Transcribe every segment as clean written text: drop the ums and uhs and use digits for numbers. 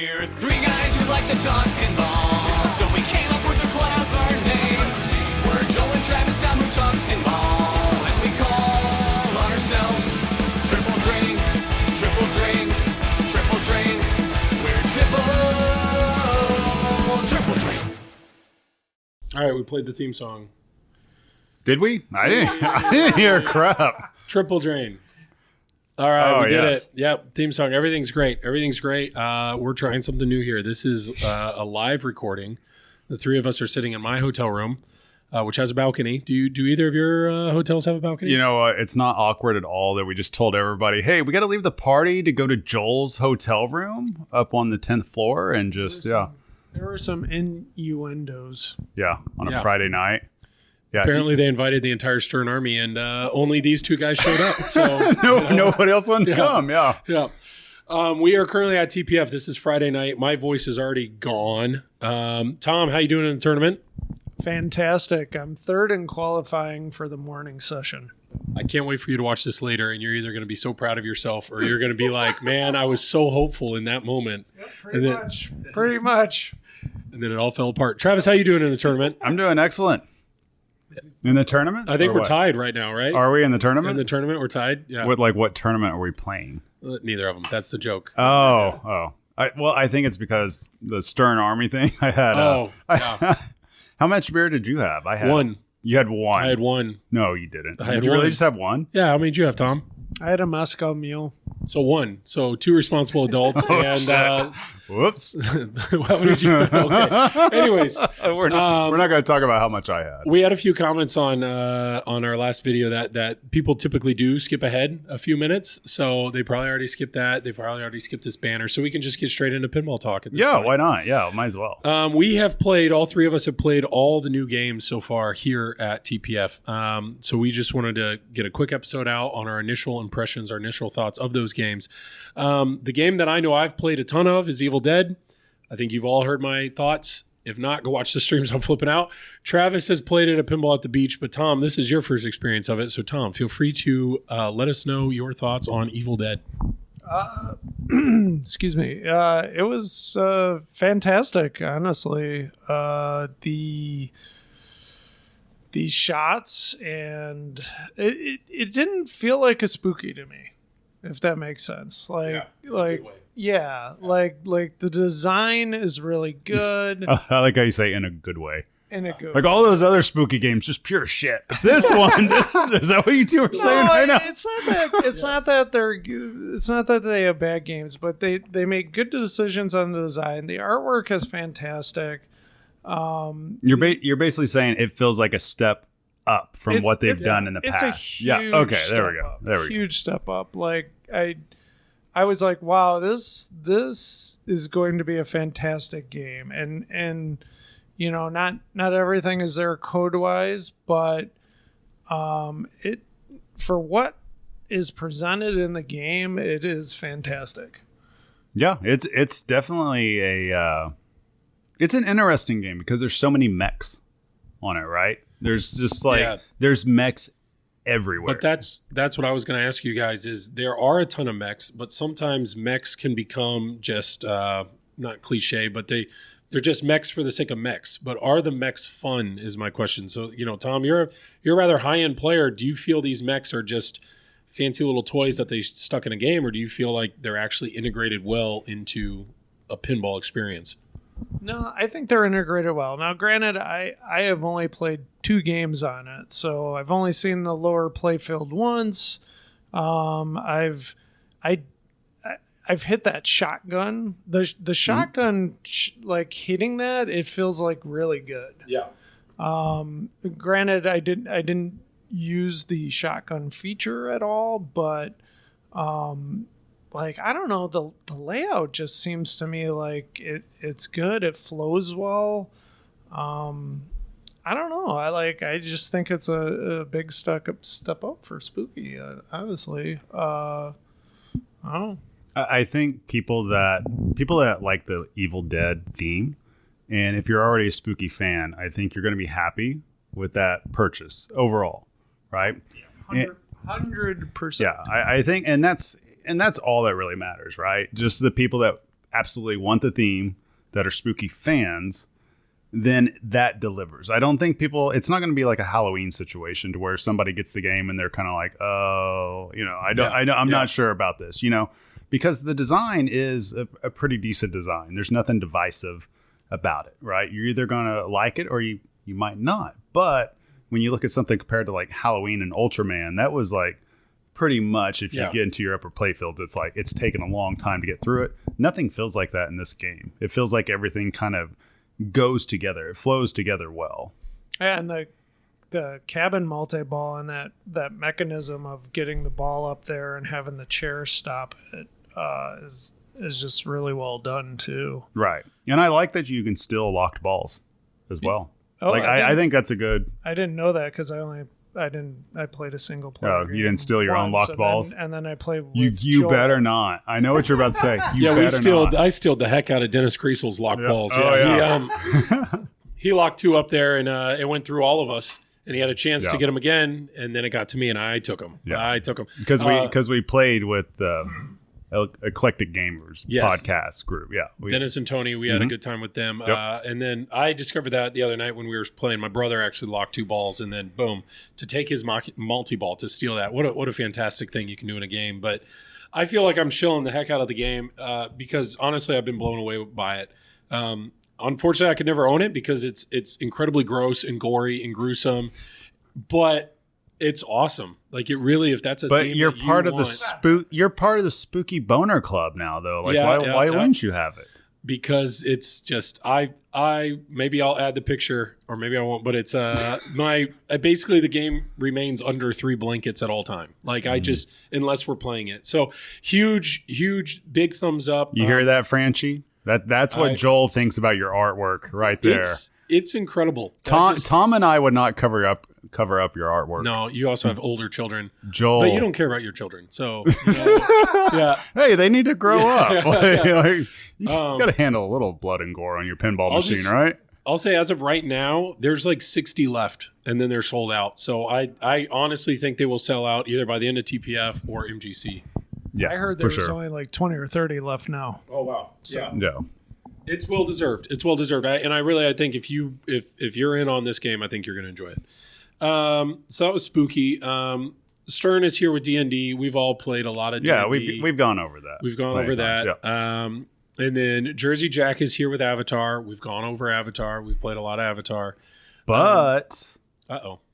We're three guys who like to talk pinball, so we came up with a clever name. We're Joel and Travis Dunn who talk pinball, and we call ourselves Triple Drain, Triple Drain, Triple Drain. We're Triple Drain. All right, we played the theme song. Did we? I didn't hear crap. Triple Drain. All right, we did yes. it. Yep, theme song. Everything's great. Everything's great. We're trying something new here. This is a live recording. The three of us are sitting in my hotel room, which has a balcony. Do either of your hotels have a balcony? You know, it's not awkward at all that we just told everybody, hey, we got to leave the party to go to Joel's hotel room up on the 10th floor and just, There were some innuendos. on a Friday night. Yeah, Apparently, they invited the entire Stern Army, and only these two guys showed up. So nobody else wanted to come. Yeah. We are currently at TPF. This is Friday night. My voice is already gone. Tom, how you doing in the tournament? Fantastic. I'm third in qualifying for the morning session. I can't wait for you to watch this later, and you're either going to be so proud of yourself, or you're going to be like, "Man, I was so hopeful in that moment." Pretty much. And then it all fell apart. Travis, how you doing in the tournament? I'm doing excellent. In the tournament? I think we're tied right now, right? Are we in the tournament? In the tournament, we're tied. Yeah. What tournament are we playing? Neither of them. That's the joke. I think it's because the Stern Army thing. I had. How much beer did you have? I had one. You had one. I had one. No, you didn't. Did you really one. just have one? Yeah. How many did you have, Tom? I had a Moscow Mule. So one. So two responsible adults. Whoops. What did you? Okay. Anyways, we're not going to talk about how much I had. We had a few comments on our last video that people typically do skip ahead a few minutes. So they probably already skipped that. They probably already skipped this banner. So we can just get straight into pinball talk at this point. Why not? Yeah, might as well. We have played, all three of us have played all the new games so far here at TPF. So we just wanted to get a quick episode out on our initial impressions, our initial thoughts of those games. The game that I know I've played a ton of is Evil Dead. I think you've all heard my thoughts. If not, go watch the streams I'm flipping out. Travis has played it at Pinball at the Beach, but Tom, this is your first experience of it. So Tom, feel free to let us know your thoughts on Evil Dead. Excuse me. It was fantastic, honestly. The shots, and it didn't feel like a spooky to me, if that makes sense. Like the design is really good. I like how you say in a good way. In a good like all those other spooky games, just pure shit. This one, is that what you two are saying right now? It's not that they have bad games, but they make good decisions on the design. The artwork is fantastic. You're basically saying it feels like a step up from what they've done in the past. It's a huge there we go. Huge step up. Like I was like, wow, this is going to be a fantastic game. And you know, not everything is there code wise, but it, for what is presented in the game, it is fantastic. Yeah, it's definitely it's an interesting game because there's so many mechs on it, right? There's just there's mechs everywhere. But that's what I was going to ask you guys is there are a ton of mechs, but sometimes mechs can become just not cliche, but they're just mechs for the sake of mechs. But are the mechs fun is my question. So, you know, Tom, you're a rather high-end player. Do you feel these mechs are just fancy little toys that they stuck in a game, or do you feel like they're actually integrated well into a pinball experience? No, I think they're integrated well. Now, granted, I have only played 2 games on it, so I've only seen the lower playfield once. I've hit that shotgun. The shotgun, like hitting that, it feels like really good. Yeah. Granted, I didn't use the shotgun feature at all, but like, I don't know, the layout just seems to me like it's good. It flows well. I don't know. I just think it's a big step up for spooky. Obviously, I don't know. I think people that like the Evil Dead theme, and if you're already a spooky fan, I think you're going to be happy with that purchase overall, right? 100%. Yeah, I think, and that's all that really matters, right? Just the people that absolutely want the theme, that are spooky fans, then that delivers. I don't think it's not going to be like a Halloween situation to where somebody gets the game and they're kind of like, oh, I'm not sure about this, because the design is a pretty decent design. There's nothing divisive about it, right? You're either going to like it or you might not. But when you look at something compared to like Halloween and Ultraman, that was like pretty much, if you get into your upper playfields, it's like it's taken a long time to get through it. Nothing feels like that in this game. It feels like everything kind of goes together. It flows together well. And the cabin multi-ball and that mechanism of getting the ball up there and having the chair stop it is just really well done too. Right. And I like that you can steal locked balls as well. Oh, I think that's a good. I didn't know that because I played a single player. Oh, you didn't steal your own locked balls? And then I played with You Joel. Better not. I know what you're about to say. I stealed the heck out of Dennis Creasel's locked balls. He locked 2 up there, and it went through all of us. And he had a chance to get them again, and then it got to me, and I took them. Yeah. I took them because we played with Eclectic Gamers podcast group. Yeah, Dennis and Tony, we had a good time with them. Yep. And then I discovered that the other night when we were playing. My brother actually locked 2 balls, and then boom, to take his multi-ball to steal that. What a fantastic thing you can do in a game. But I feel like I'm shilling the heck out of the game because honestly, I've been blown away by it. Unfortunately, I could never own it because it's incredibly gross and gory and gruesome, but it's awesome. Like it really, if that's a but theme you're that part you of want, you're part of the spooky boner club now, though. Like why wouldn't you have it? Because it's just I maybe I'll add the picture or maybe I won't, but it's basically the game remains under 3 blankets at all time. Like I just unless we're playing it. So huge big thumbs up. You hear that, Franchi? That's what Joel thinks about your artwork right there. It's incredible. Tom and I would not cover up your artwork. No, you also have older children, Joel, but you don't care about your children. So yeah. Hey, they need to grow up. You got to handle a little blood and gore on your pinball machine, right? I'll say as of right now, there's like 60 left, and then they're sold out. So I honestly think they will sell out either by the end of TPF or MGC. Yeah, I heard there was only like 20 or 30 left now. Oh wow! So, it's well deserved. It's well deserved. I think if you're in on this game, I think you're going to enjoy it. So that was spooky. Stern is here with D&D. We've all played a lot of D&D. Yeah, we've gone over that. We've gone over that. Yeah. And then Jersey Jack is here with Avatar. We've gone over Avatar. We've played a lot of Avatar. But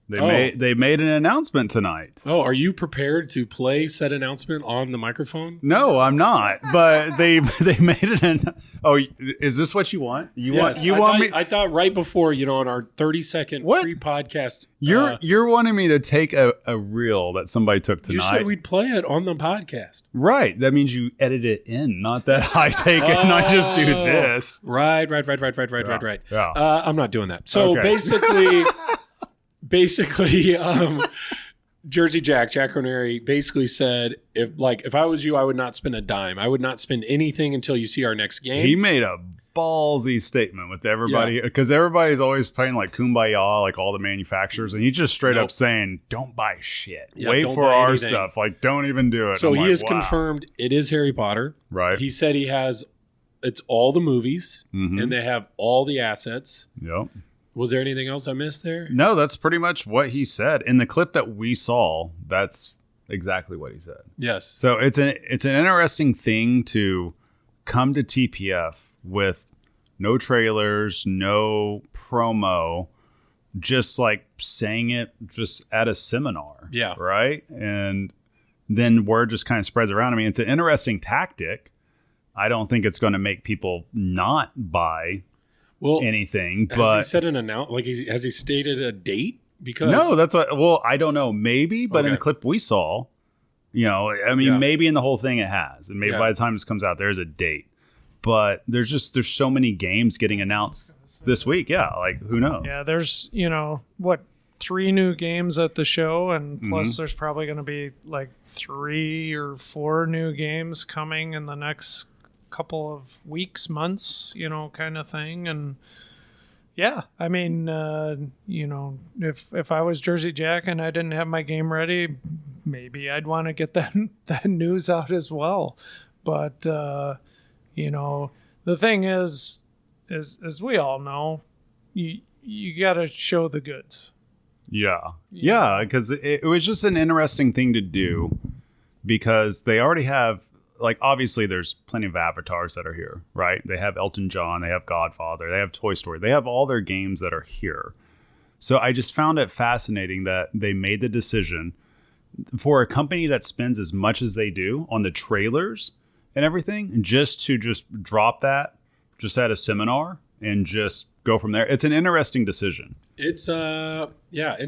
They made an announcement tonight. Oh, are you prepared to play said announcement on the microphone? No, I'm not. But they made it. Oh, is this what you want? I thought right before, on our 30-second pre-podcast. You're wanting me to take a reel that somebody took tonight. You said we'd play it on the podcast. Right. That means you edit it in, not that I take it and I just do this. Right. Yeah. I'm not doing that. So basically, Jersey Jack O'Neary basically said, if I was you, I would not spend a dime. I would not spend anything until you see our next game. He made a ballsy statement with everybody because everybody's always playing like Kumbaya, like all the manufacturers, and he's just straight up saying, "Don't buy shit. Wait for our anything. Stuff. Like, don't even do it." So he has confirmed it is Harry Potter. Right. He said it's all the movies, and they have all the assets. Yep. Was there anything else I missed there? No, that's pretty much what he said. In the clip that we saw, that's exactly what he said. Yes. So it's an interesting thing to come to TPF with no trailers, no promo, just like saying it just at a seminar. Yeah. Right? And then word just kind of spreads around. I mean, it's an interesting tactic. I don't think it's going to make people not buy anything, but has he said an announcement? Like, has he stated a date? Because no, I don't know, maybe, but in the clip we saw, maybe in the whole thing it has, and maybe by the time this comes out, there's a date. But there's so many games getting announced this week. Yeah, like who knows? Yeah, there's 3 new games at the show, and plus there's probably going to be like 3 or 4 new games coming in the next couple of weeks, months, kind of thing. And I mean, if I was Jersey Jack and I didn't have my game ready, maybe I'd want to get that news out as well. But You know, the thing is as we all know, you got to show the goods. Yeah, because it was just an interesting thing to do, because they already have, like, obviously there's plenty of avatars that are here, right? They have Elton John, they have Godfather, they have Toy Story, they have all their games that are here. So I just found it fascinating that they made the decision for a company that spends as much as they do on the trailers and everything, just to drop that just at a seminar and just go from there. It's an interesting decision. It's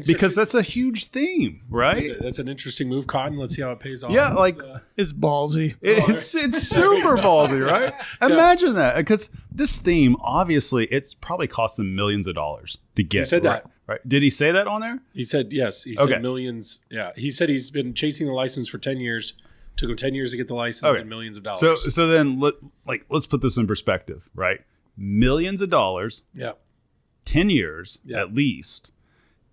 because that's a huge theme, right? That's an interesting move, Cotton. Let's see how it pays off. Yeah, like it's ballsy. It's super ballsy, right? Imagine that, because this theme, obviously, it's probably cost them millions of dollars to get. He said that. Right? Did he say that on there? He said yes. He said millions. Yeah, he said he's been chasing the license for 10 years. Took him 10 years to get the license and millions of dollars. So then let's put this in perspective, right? Millions of dollars. Yeah. 10 years at least.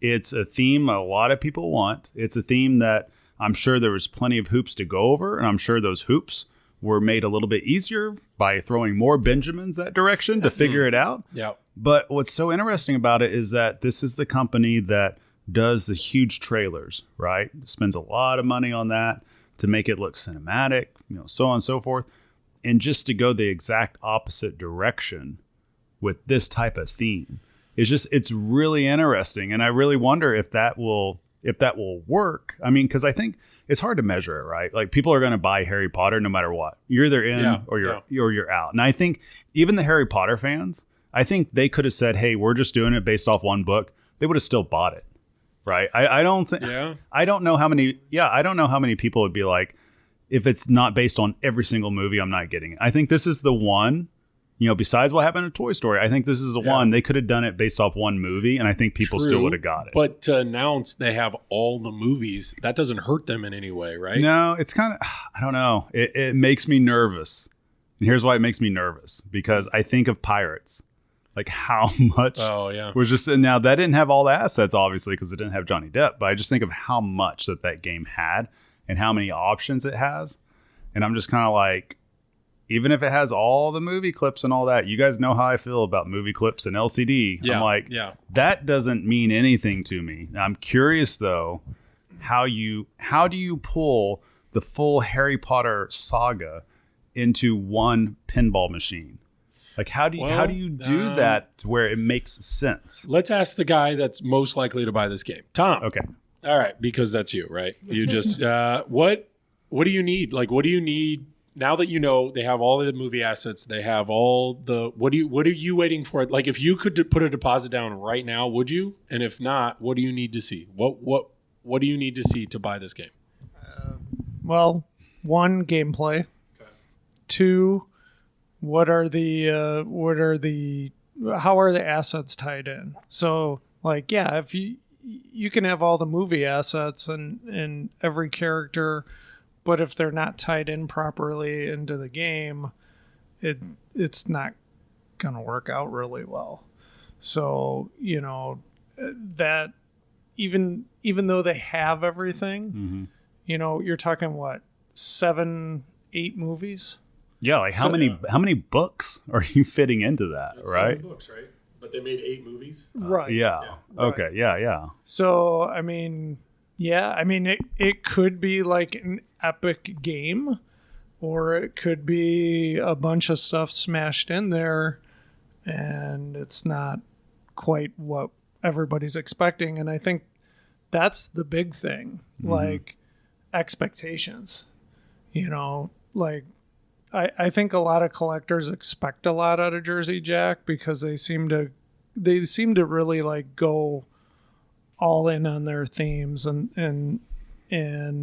It's a theme a lot of people want. It's a theme that I'm sure there was plenty of hoops to go over, and I'm sure those hoops were made a little bit easier by throwing more Benjamins that direction to figure it out. Yeah. But what's so interesting about it is that this is the company that does the huge trailers, right? Spends a lot of money on that to make it look cinematic, so on and so forth. And just to go the exact opposite direction with this type of theme, it's really interesting. And I really wonder if that will work. I mean, because I think it's hard to measure it, right? Like, people are going to buy Harry Potter no matter what. You're either in or you're out. And I think even the Harry Potter fans, I think they could have said, hey, we're just doing it based off one book. They would have still bought it. Right. I don't think, I don't know how many people would be like, if it's not based on every single movie, I'm not getting it. I think this is the one, besides what happened to Toy Story, I think this is the one. They could have done it based off one movie, and I think people still would have got it. But to announce they have all the movies, that doesn't hurt them in any way, right? No, it's kind of, I don't know. It makes me nervous. And here's why it makes me nervous, because I think of Pirates. Like, how much was just, now that didn't have all the assets, obviously, because it didn't have Johnny Depp, but I just think of how much that game had and how many options it has. And I'm just kind of like, even if it has all the movie clips and all that, you guys know how I feel about movie clips and LCD. I'm like, that doesn't mean anything to me. I'm curious, though, how do you pull the full Harry Potter saga into one pinball machine? Like, how do you do that to where it makes sense? Let's ask the guy that's most likely to buy this game. Tom. Okay. All right, because that's you, right? You just what do you need? Like, what do you need now that they have all the movie assets, they have all the what are you waiting for? Like, if you could put a deposit down right now, would you? And if not, what do you need to see? What do you need to see to buy this game? Well, 1, gameplay. Okay. 2, how are the assets tied in? So, like, if you can have all the movie assets and every character, but if they're not tied in properly into the game, it's not gonna work out really well. So, that even though they have everything, you're talking what, 7, 8 movies? Yeah, like how many books are you fitting into that, right? 7 books, right? But they made 8 movies. Right. Yeah. Okay. Yeah. So, I mean, it could be like an epic game, or it could be a bunch of stuff smashed in there, and it's not quite what everybody's expecting. And I think that's the big thing, like expectations. Like, I think a lot of collectors expect a lot out of Jersey Jack because they seem to really like go all in on their themes and for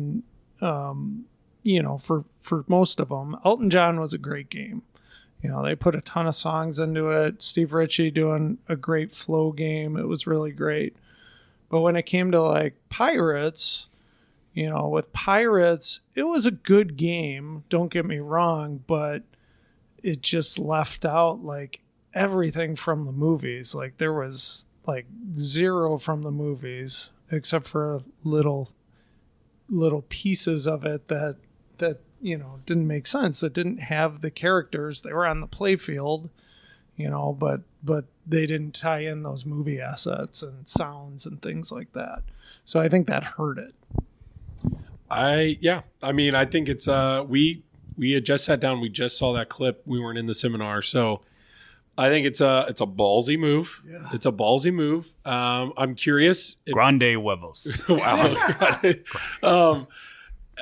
most of them, Elton John was a great game. They put a ton of songs into it. Steve Ritchie doing a great flow game. It was really great. But when it came to like Pirates, with Pirates, it was a good game, don't get me wrong, but it just left out like everything from the movies. Like, there was like 0 from the movies except for little pieces of it that didn't make sense. It didn't have the characters. They were on the play field, but they didn't tie in those movie assets and sounds and things like that. So I think that hurt it. I think it's we had just sat down, we just saw that clip. We weren't in the seminar, so I think it's a ballsy move. Yeah. It's a ballsy move. I'm curious. Grande huevos. Wow.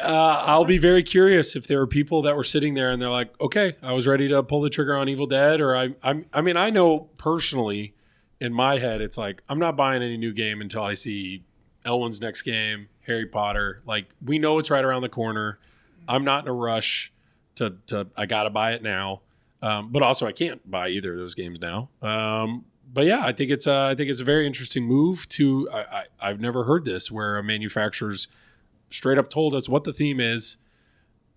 I'll be very curious if there are people that were sitting there and they're like, okay, I was ready to pull the trigger on Evil Dead, or I know personally in my head, it's like, I'm not buying any new game until I see Elwyn's next game, Harry Potter. Like, we know it's right around the corner. I'm not in a rush to I got to buy it now. But also I can't buy either of those games now. But yeah, I think it's a very interesting move to, I've never heard this where a manufacturer's straight up told us what the theme is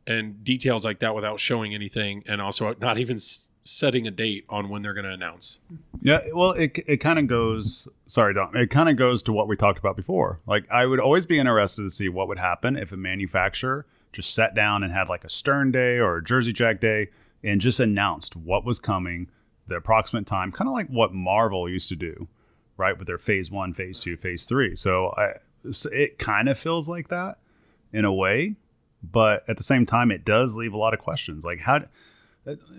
and details like that without showing anything, and also not even setting a date on when they're going to announce. Yeah, well, it kind of goes. Sorry, Don. It kind of goes to what we talked about before. Like, I would always be interested to see what would happen if a manufacturer just sat down and had like a Stern Day or a Jersey Jack Day and just announced what was coming, the approximate time, kind of like what Marvel used to do, right, with their Phase 1, Phase 2, Phase 3. So it kind of feels like that in a way, but at the same time, it does leave a lot of questions. Like,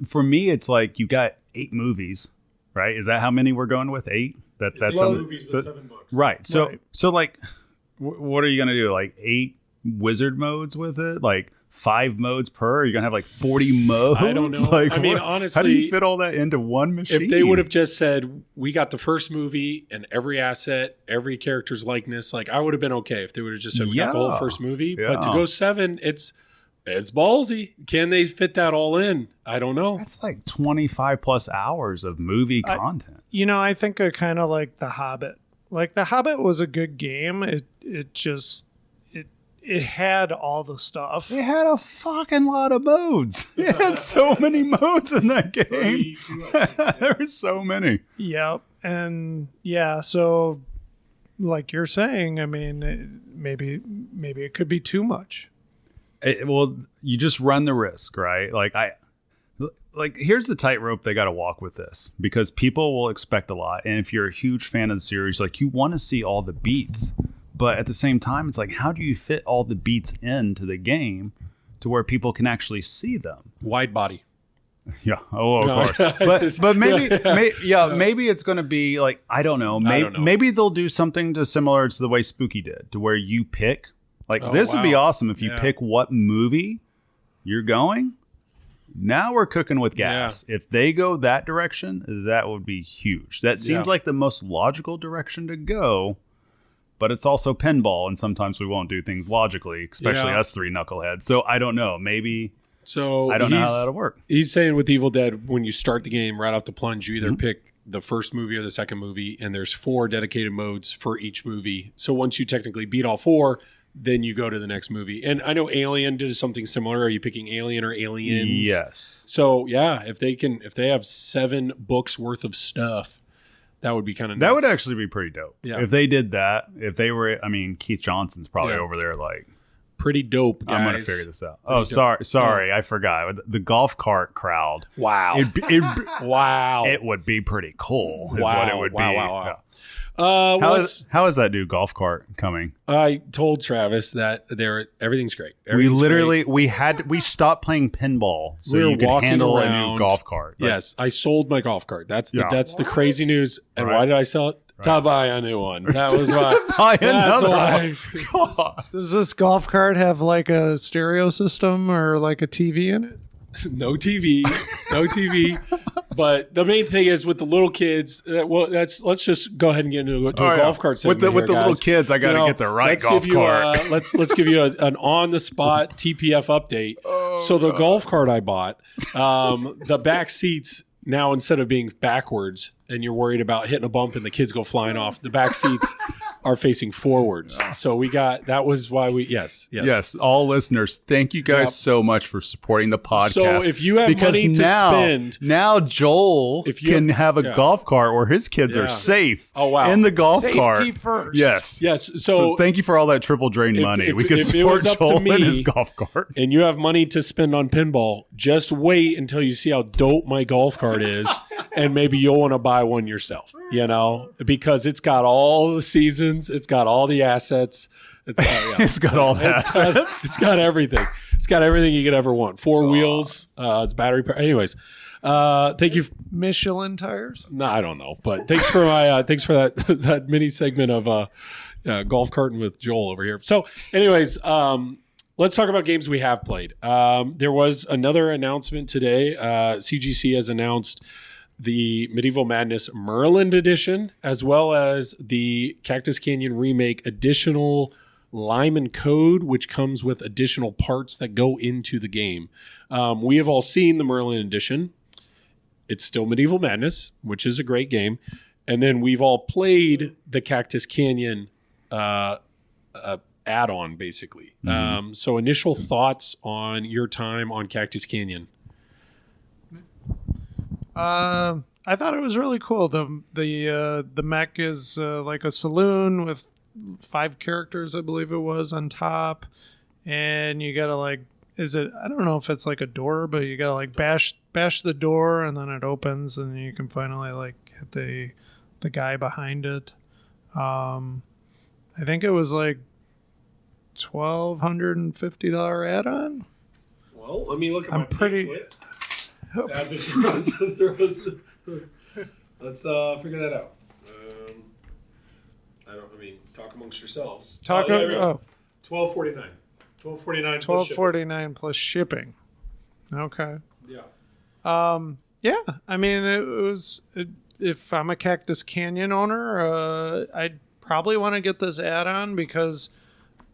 for me, it's like you got 8 movies, right? Is that how many we're going with? 8? That's 8 movies with 7 books. Right. So like, what are you going to do? Like 8 wizard modes with it? Like 5 modes per? Are you going to have like 40 modes? I don't know. Like, honestly, how do you fit all that into one machine? If they would have just said, we got the first movie and every asset, every character's likeness, like, I would have been okay if they would have just said, we got the whole first movie. Yeah. But to go 7, it's ballsy. Can they fit that all in? I don't know. That's like 25 plus hours of movie content. I think I kind of like The Hobbit. Like, The Hobbit was a good game. It had all the stuff. It had a fucking lot of modes. It had so many modes in that game. There were so many. Yep. And yeah, so like you're saying, I mean, maybe it could be too much. Well, you just run the risk, right? Like here's the tightrope they got to walk with this, because people will expect a lot. And if you're a huge fan of the series, like, you want to see all the beats. But at the same time, it's like, how do you fit all the beats into the game to where people can actually see them? Wide body. Yeah. Oh, of course. But maybe, maybe it's going to be like, I don't know. Maybe they'll do something similar to the way Spooky did, to where you pick. Like, this would be awesome if you pick what movie you're going. Now we're cooking with gas. Yeah. If they go that direction, that would be huge. That seems like the most logical direction to go. But it's also pinball, and sometimes we won't do things logically, especially us 3 knuckleheads. So I don't know. Maybe. So I don't know how that'll work. He's saying with Evil Dead, when you start the game right off the plunge, you either pick the first movie or the second movie, and there's 4 dedicated modes for each movie. So once you technically beat all 4, then you go to the next movie. And I know Alien did something similar. Are you picking Alien or Aliens? Yes. So yeah, if they have 7 books worth of stuff, that would be kind of nuts. That would actually be pretty dope. Yeah. If they did that, if they were, I mean, Keith Johnson's probably over there like, pretty dope, guys. I'm going to figure this out. Sorry, I forgot. The golf cart crowd. Wow. Wow. It would be pretty cool is what it would be. Wow. Yeah. How is that new golf cart coming? I told Travis that everything's great. We stopped playing pinball so you could handle a new golf cart. Like, yes, I sold my golf cart. That's the crazy news. And why did I sell it? Right. To buy a new one. That was why. That's why. Does this golf cart have like a stereo system or like a TV in it? No TV. But the main thing is with the little kids. Let's just go ahead and get into a golf cart segment. With the little kids, I got to get the right golf cart. Let's give you an on the spot TPF update. So the golf cart I bought, the back seats now, instead of being backwards and you're worried about hitting a bump and the kids go flying off, the back seats are facing forwards. So that was why Yes, all listeners, thank you guys so much for supporting the podcast. So if you have money to spend, now Joel can have a golf cart where his kids are safe. Oh wow, in the golf Safety cart first. Yes. So thank you for all that triple drain money. We can support Joel and his golf cart. And you have money to spend on pinball, just wait until you see how dope my golf cart is, and maybe you'll want to buy one yourself. Because it's got all the seasons, it's got all the assets. It's got all the assets. It's got everything. It's got everything you could ever want. 4 wheels. It's battery power. Anyways, thank you. Michelin tires? No, I don't know. But thanks for that mini segment of golf carting with Joel over here. So, anyways, let's talk about games we have played. There was another announcement today. CGC has announced the Medieval Madness Merlin Edition, as well as the Cactus Canyon Remake additional Lyman code, which comes with additional parts that go into the game. We have all seen the Merlin Edition. It's still Medieval Madness, which is a great game. And then we've all played the Cactus Canyon add-on, basically. So initial thoughts on your time on Cactus Canyon. I thought it was really cool. The mech is like a saloon with 5 characters, I believe it was, on top, and you gotta I don't know if it's like a door, but you gotta bash the door, and then it opens, and you can finally hit the guy behind it. I think it was $1,250 add-on. Well, let me look at I'm pretty. As it throws. Let's figure that out. Talk amongst yourselves. $12.49. $12.49 plus shipping. Okay. Yeah. Yeah. I mean, it was. If I'm a Cactus Canyon owner, I'd probably want to get this add-on because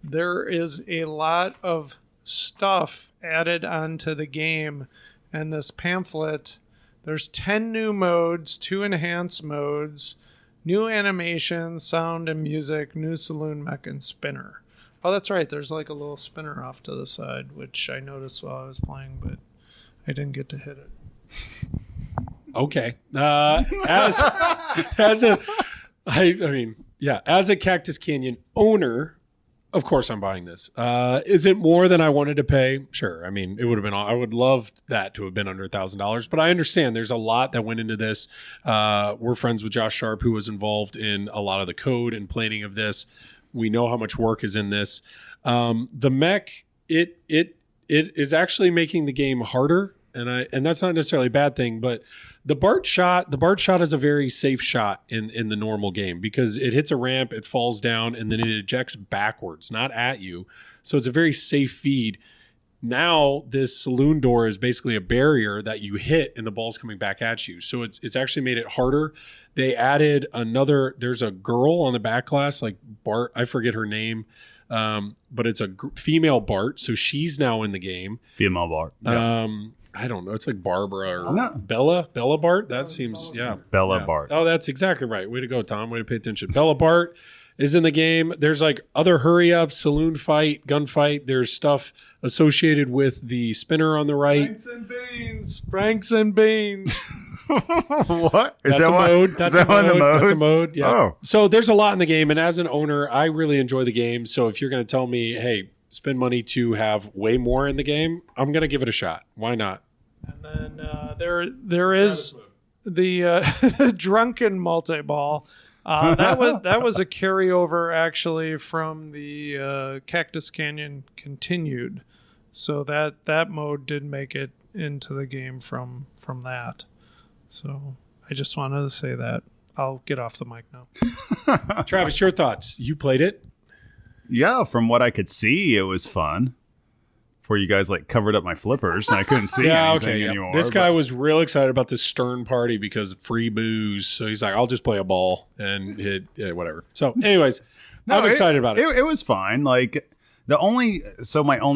there is a lot of stuff added onto the game. And this pamphlet, there's 10 new modes, 2 enhanced modes, new animations, sound and music, new saloon mech and spinner. Oh, that's right. There's a little spinner off to the side, which I noticed while I was playing, but I didn't get to hit it. Okay. As a Cactus Canyon owner, of course I'm buying this. Is it more than I wanted to pay? Sure. I mean, it would have been. I would love that to have been under $1,000. But I understand there's a lot that went into this. We're friends with Josh Sharp, who was involved in a lot of the code and planning of this. We know how much work is in this. The mech, it is actually making the game harder, and that's not necessarily a bad thing, but the BART shot is a very safe shot in the normal game because it hits a ramp, it falls down, and then it ejects backwards, not at you. So it's a very safe feed. Now this saloon door is basically a barrier that you hit and the ball's coming back at you. So it's actually made it harder. They added there's a girl on the back glass, like Bart, I forget her name, but it's a female Bart. So she's now in the game. Female Bart. Yeah. I don't know. It's like Barbara or Bella Bart. That seems, Bella Bart. Oh, that's exactly right. Way to go, Tom. Way to pay attention. Bella Bart is in the game. There's other hurry up, saloon fight, gunfight. There's stuff associated with the spinner on the right. Franks and beans. What? That's a mode. That's a mode. Yeah. Oh. So there's a lot in the game. And as an owner, I really enjoy the game. So if you're going to tell me, hey, spend money to have way more in the game, I'm going to give it a shot. Why not? And then there is the drunken multi-ball. That was a carryover actually from the Cactus Canyon Continued. So that mode did make it into the game from that. So I just wanted to say that. I'll get off the mic now. Travis, your thoughts? You played it? Yeah, from what I could see, it was fun. Before you guys covered up my flippers and I couldn't see anything anymore. This guy was real excited about this Stern party because of free booze. So he's like, I'll just play a ball and hit whatever. So anyways, I'm excited about it. It was fine. My only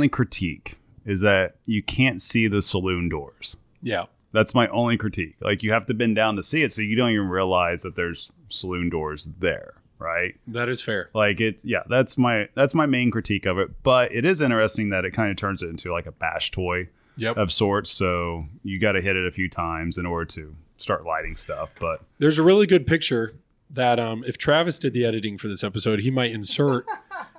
critique is that you can't see the saloon doors. Yeah. That's my only critique. You have to bend down to see it, so you don't even realize that there's saloon doors there. right? That is fair. Like that's my main critique of it. But it is interesting that it kind of turns it into like a bash toy of sorts. So you got to hit it a few times in order to start lighting stuff. But there's a really good picture that if Travis did the editing for this episode, he might insert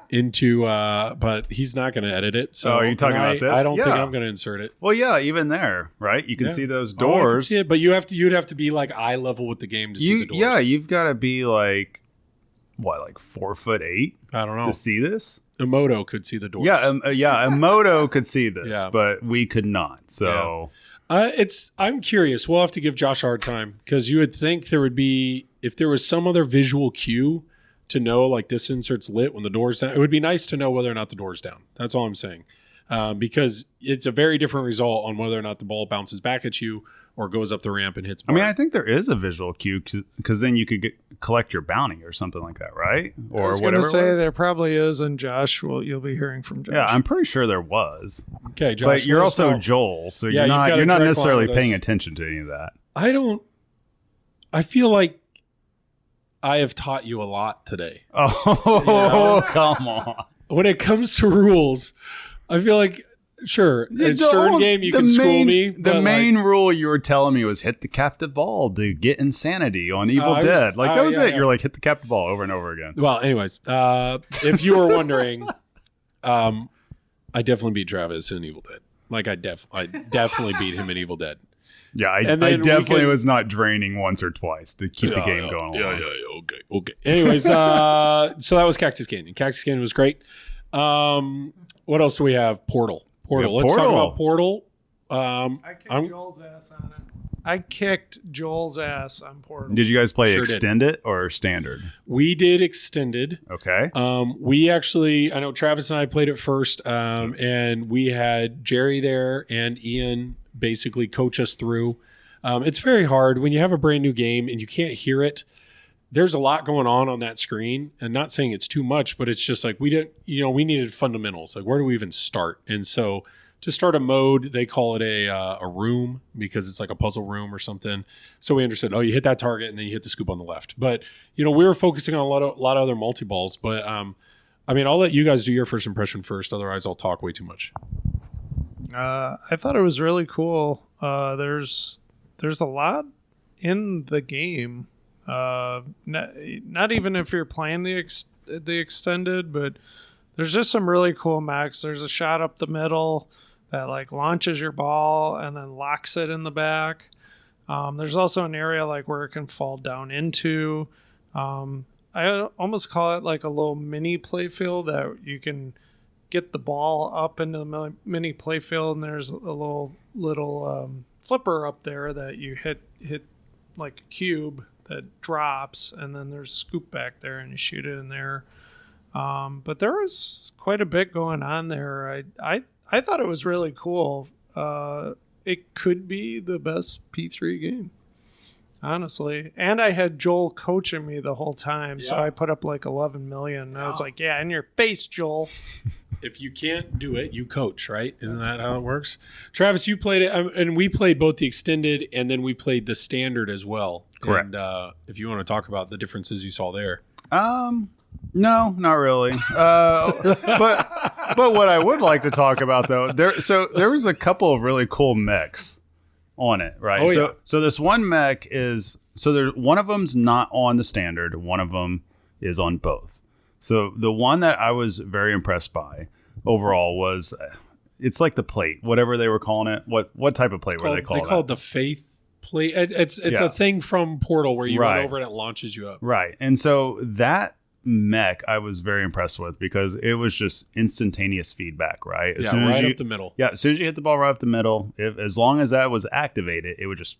into, but he's not going to edit it. So are you talking about this? I don't think I'm going to insert it. Well, yeah, even there, right? You can see those doors. Oh, I can see it, but you'd have to be like eye level with the game to see the doors. Yeah, you've got to be like 4'8"? I don't know to see this. Emoto could see the doors. Yeah, Emoto could see this, but we could not. So I'm curious. We'll have to give Josh a hard time because you would think there would be, if there was some other visual cue to know like this insert's lit when the door's down. It would be nice to know whether or not the door's down. That's all I'm saying. Because it's a very different result on whether or not the ball bounces back at you or goes up the ramp and hits bar. I mean, I think there is a visual cue because then you could collect your bounty or something like that, right? Or I was going to say there probably is, and Josh, you'll be hearing from Josh. Yeah, I'm pretty sure there was. Okay, Josh. But you're also Joel, so you're not necessarily paying attention to any of that. I feel like I have taught you a lot today. Oh, come on. When it comes to rules, I feel like, sure, in Stern game, you can school me. The main rule you were telling me was hit the captive ball to get insanity on Evil Dead. That was it. You're like, hit the captive ball over and over again. Well, anyways, if you were wondering, I definitely beat Travis in Evil Dead. Like, I definitely beat him in Evil Dead. Yeah, I definitely was not draining once or twice to keep the game going along. Okay. Anyways, so that was Cactus Canyon. Cactus Canyon was great. What else do we have? Portal. Let's talk about Portal. I kicked Joel's ass on it. I kicked Joel's ass on Portal. Did you guys play Extended or Standard? We did Extended. Okay. We actually, I know Travis and I played it first, and we had Jerry there and Ian basically coach us through. It's very hard when you have a brand new game and you can't hear it. There's a lot going on that screen, and not saying it's too much, but it's just like we needed fundamentals. Like, where do we even start? And so to start a mode, they call it a room because it's like a puzzle room or something. So we understood, you hit that target and then you hit the scoop on the left. But, we were focusing on a lot of other multi-balls. But, I'll let you guys do your first impression first. Otherwise, I'll talk way too much. I thought it was really cool. There's a lot in the game. Not even if you're playing the Extended, but there's just some really cool mechs. There's a shot up the middle that like launches your ball and then locks it in the back. There's also an area like where it can fall down into. I almost call it like a little mini playfield that you can get the ball up into the mini playfield, and there's a little flipper up there that you hit like a cube that drops, and then there's scoop back there and you shoot it in there. But there was quite a bit going on there. I thought it was really cool. It could be the best P3 game, honestly. And I had Joel coaching me the whole time, so I put up like 11 million. I was like, yeah, in your face, Joel. If you can't do it, you coach, right? Isn't that how it works? Travis, you played it, and we played both the Extended, and then we played the Standard as well. Correct. And if you want to talk about the differences you saw there. No, not really. But what I would like to talk about though, there was a couple of really cool mechs on it, right? Oh, yeah. So this one mech one of them's not on the Standard, one of them is on both. So the one that I was very impressed by overall was, it's like the plate, whatever they were calling it. What type of plate were they calling it? They called the Faith plate. It's a thing from Portal where you run over and it launches you up. Right. And so that mech I was very impressed with because it was just instantaneous feedback, right? Up the middle. Yeah, as soon as you hit the ball right up the middle, as long as that was activated, it would just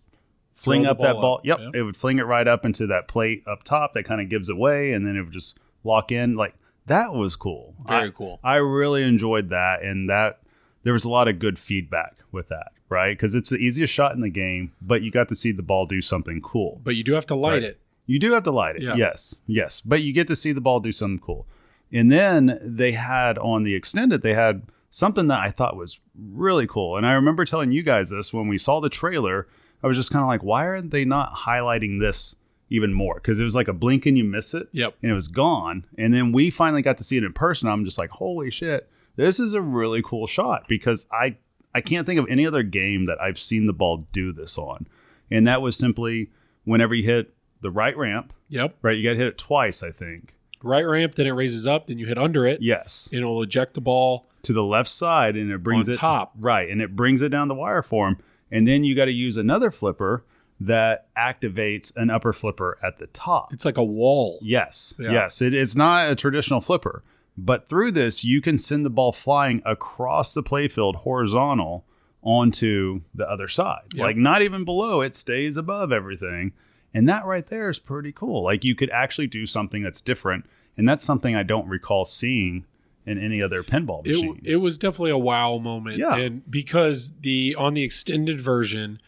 fling up that ball. Yep. It would fling it right up into that plate up top that kind of gives away, and then it would just lock in. Like, that was cool. Very cool. I really enjoyed that, and that there was a lot of good feedback with that, right? Because it's the easiest shot in the game, but you got to see the ball do something cool. But you do have to light it. You do have to light it. Yeah. Yes. But you get to see the ball do something cool. And then they had on the Extended, they had something that I thought was really cool. And I remember telling you guys this when we saw the trailer. I was just kind of like, why are they not highlighting this even more because it was like a blink and you miss it. Yep. And it was gone. And then we finally got to see it in person. I'm just like, holy shit, this is a really cool shot because I can't think of any other game that I've seen the ball do this on. And that was simply whenever you hit the right ramp. Yep. Right. You got to hit it twice, I think. Right ramp, then it raises up, then you hit under it. Yes. And it'll eject the ball to the left side and it brings on it top. Right. And it brings it down the wire for him. And then you got to use another flipper that activates an upper flipper at the top. It's like a wall. Yes. Yeah. Yes. It's not a traditional flipper. But through this, you can send the ball flying across the playfield horizontal onto the other side. Yep. Like not even below, it stays above everything. And that right there is pretty cool. Like you could actually do something that's different. And that's something I don't recall seeing in any other pinball machine. It was definitely a wow moment. Yeah. And because on the extended version,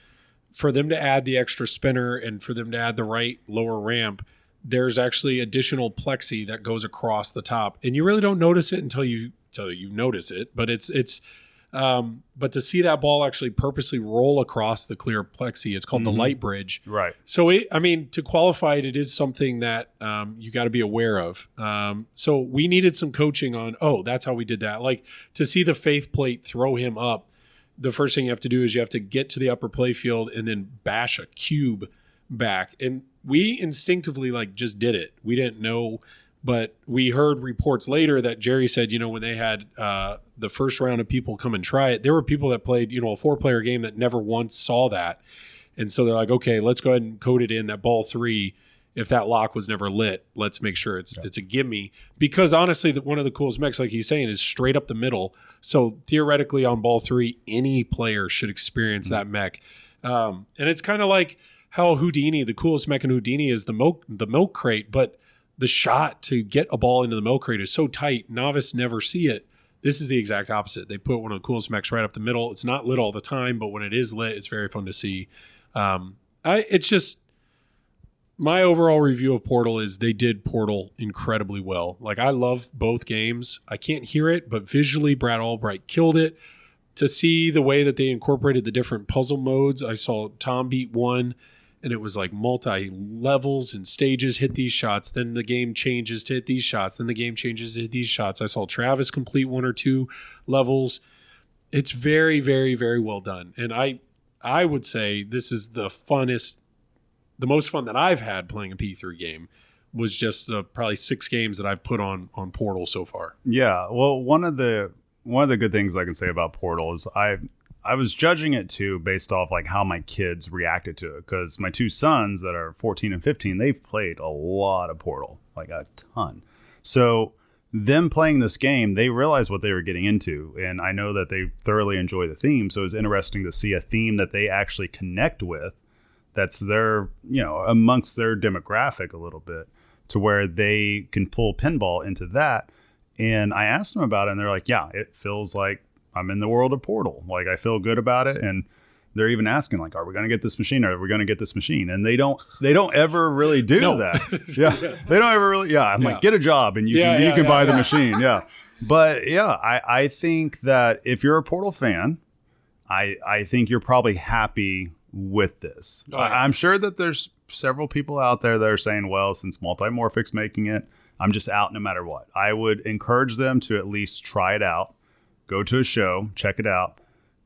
for them to add the extra spinner and for them to add the right lower ramp, there's actually additional plexi that goes across the top. And you really don't notice it until you notice it. But but to see that ball actually purposely roll across the clear plexi, it's called the light bridge. Right. So, to qualify it is something that you got to be aware of. So we needed some coaching on, that's how we did that. Like to see the faith plate throw him up, the first thing you have to do is you have to get to the upper play field and then bash a cube back. And we instinctively just did it. We didn't know, but we heard reports later that Jerry said, when they had the first round of people come and try it, there were people that played, a 4-player game that never once saw that. And so they're like, okay, let's go ahead and code it in that ball 3. If that lock was never lit, let's make sure it's a gimme. Because honestly, one of the coolest mechs, like he's saying, is straight up the middle. So theoretically on ball 3, any player should experience that mech. And it's kind of like how Houdini, the coolest mech in Houdini is the milk crate, but the shot to get a ball into the milk crate is so tight, novice never see it. This is the exact opposite. They put one of the coolest mechs right up the middle. It's not lit all the time, but when it is lit, it's very fun to see. It's just my overall review of Portal is they did Portal incredibly well. Like I love both games. I can't hear it, but visually Brad Albright killed it. To see the way that they incorporated the different puzzle modes, I saw Tom beat one, and it was like multi-levels and stages, hit these shots, then the game changes to hit these shots, then the game changes to hit these shots. I saw Travis complete 1 or 2 levels. It's very, very, very well done. And I would say this is the most fun that I've had playing a P3 game was just probably 6 games that I've put on Portal so far. Yeah. Well, one of the good things I can say about Portal is I was judging it too based off like how my kids reacted to it because my 2 sons that are 14 and 15, they've played a lot of Portal, like a ton. So them playing this game, they realized what they were getting into, and I know that they thoroughly enjoy the theme. So it was interesting to see a theme that they actually connect with, that's their amongst their demographic a little bit, to where they can pull pinball into that. And I asked them about it, and they're like, yeah, it feels like I'm in the world of Portal. Like, I feel good about it. And they're even asking, like, are we going to get this machine? Are we going to get this machine? And they don't ever really do that. Yeah. They don't ever really. Yeah. I'm like, get a job and you can buy the machine. Yeah. But yeah, I think that if you're a Portal fan, I think you're probably happy with this. Oh, yeah. I'm sure that there's several people out there that are saying, well, since Multimorphic's making it, I'm just out no matter what. I would encourage them to at least try it out, go to a show, check it out.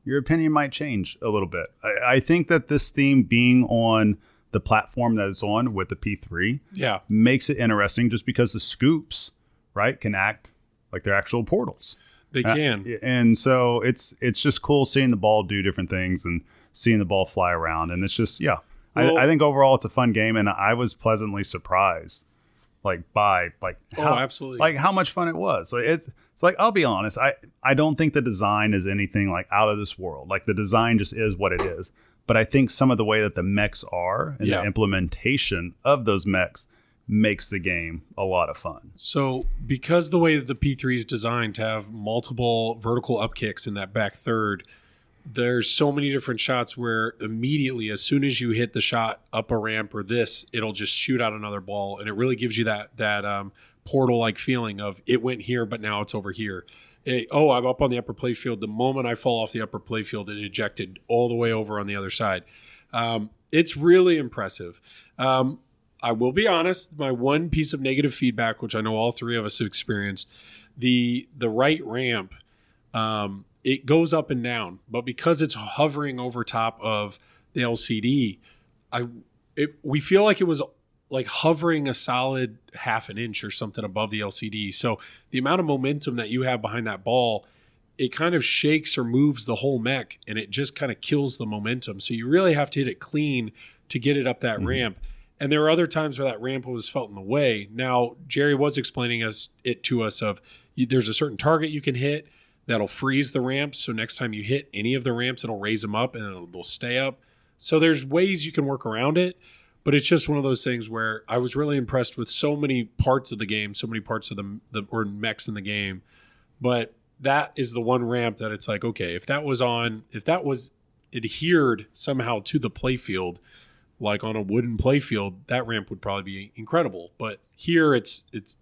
Your opinion might change a little bit. I think that this theme being on the platform that it's on with the P3 makes it interesting just because the scoops, right, can act like they're actual portals. They can. And so it's just cool seeing the ball do different things and seeing the ball fly around. And it's just, well, I think overall it's a fun game. And I was pleasantly surprised, absolutely, like how much fun it was. Like it's like, I'll be honest, I don't think the design is anything like out of this world. Like the design just is what it is. But I think some of the way that the mechs are and the implementation of those mechs makes the game a lot of fun. So because the way that the P3 is designed to have multiple vertical up kicks in that back third, there's so many different shots where immediately, as soon as you hit the shot up a ramp or this, it'll just shoot out another ball. And it really gives you that portal-like feeling of it went here, but now it's over here. I'm up on the upper playfield. The moment I fall off the upper playfield, it ejected all the way over on the other side. It's really impressive. I will be honest, my one piece of negative feedback, which I know all three of us have experienced, the right ramp, it goes up and down, but because it's hovering over top of the LCD, we feel like it was like hovering a solid half an inch or something above the LCD. So the amount of momentum that you have behind that ball, it kind of shakes or moves the whole mech, and it just kind of kills the momentum. So you really have to hit it clean to get it up that ramp. And there were other times where that ramp was felt in the way. Now, Jerry was explaining it to us of there's a certain target you can hit that'll freeze the ramps. So next time you hit any of the ramps, it'll raise them up and they'll stay up. So there's ways you can work around it. But it's just one of those things where I was really impressed with so many parts of the game, so many parts of the mechs in the game. But that is the one ramp that it's like, okay, if that was adhered somehow to the playfield, like on a wooden playfield, that ramp would probably be incredible. But here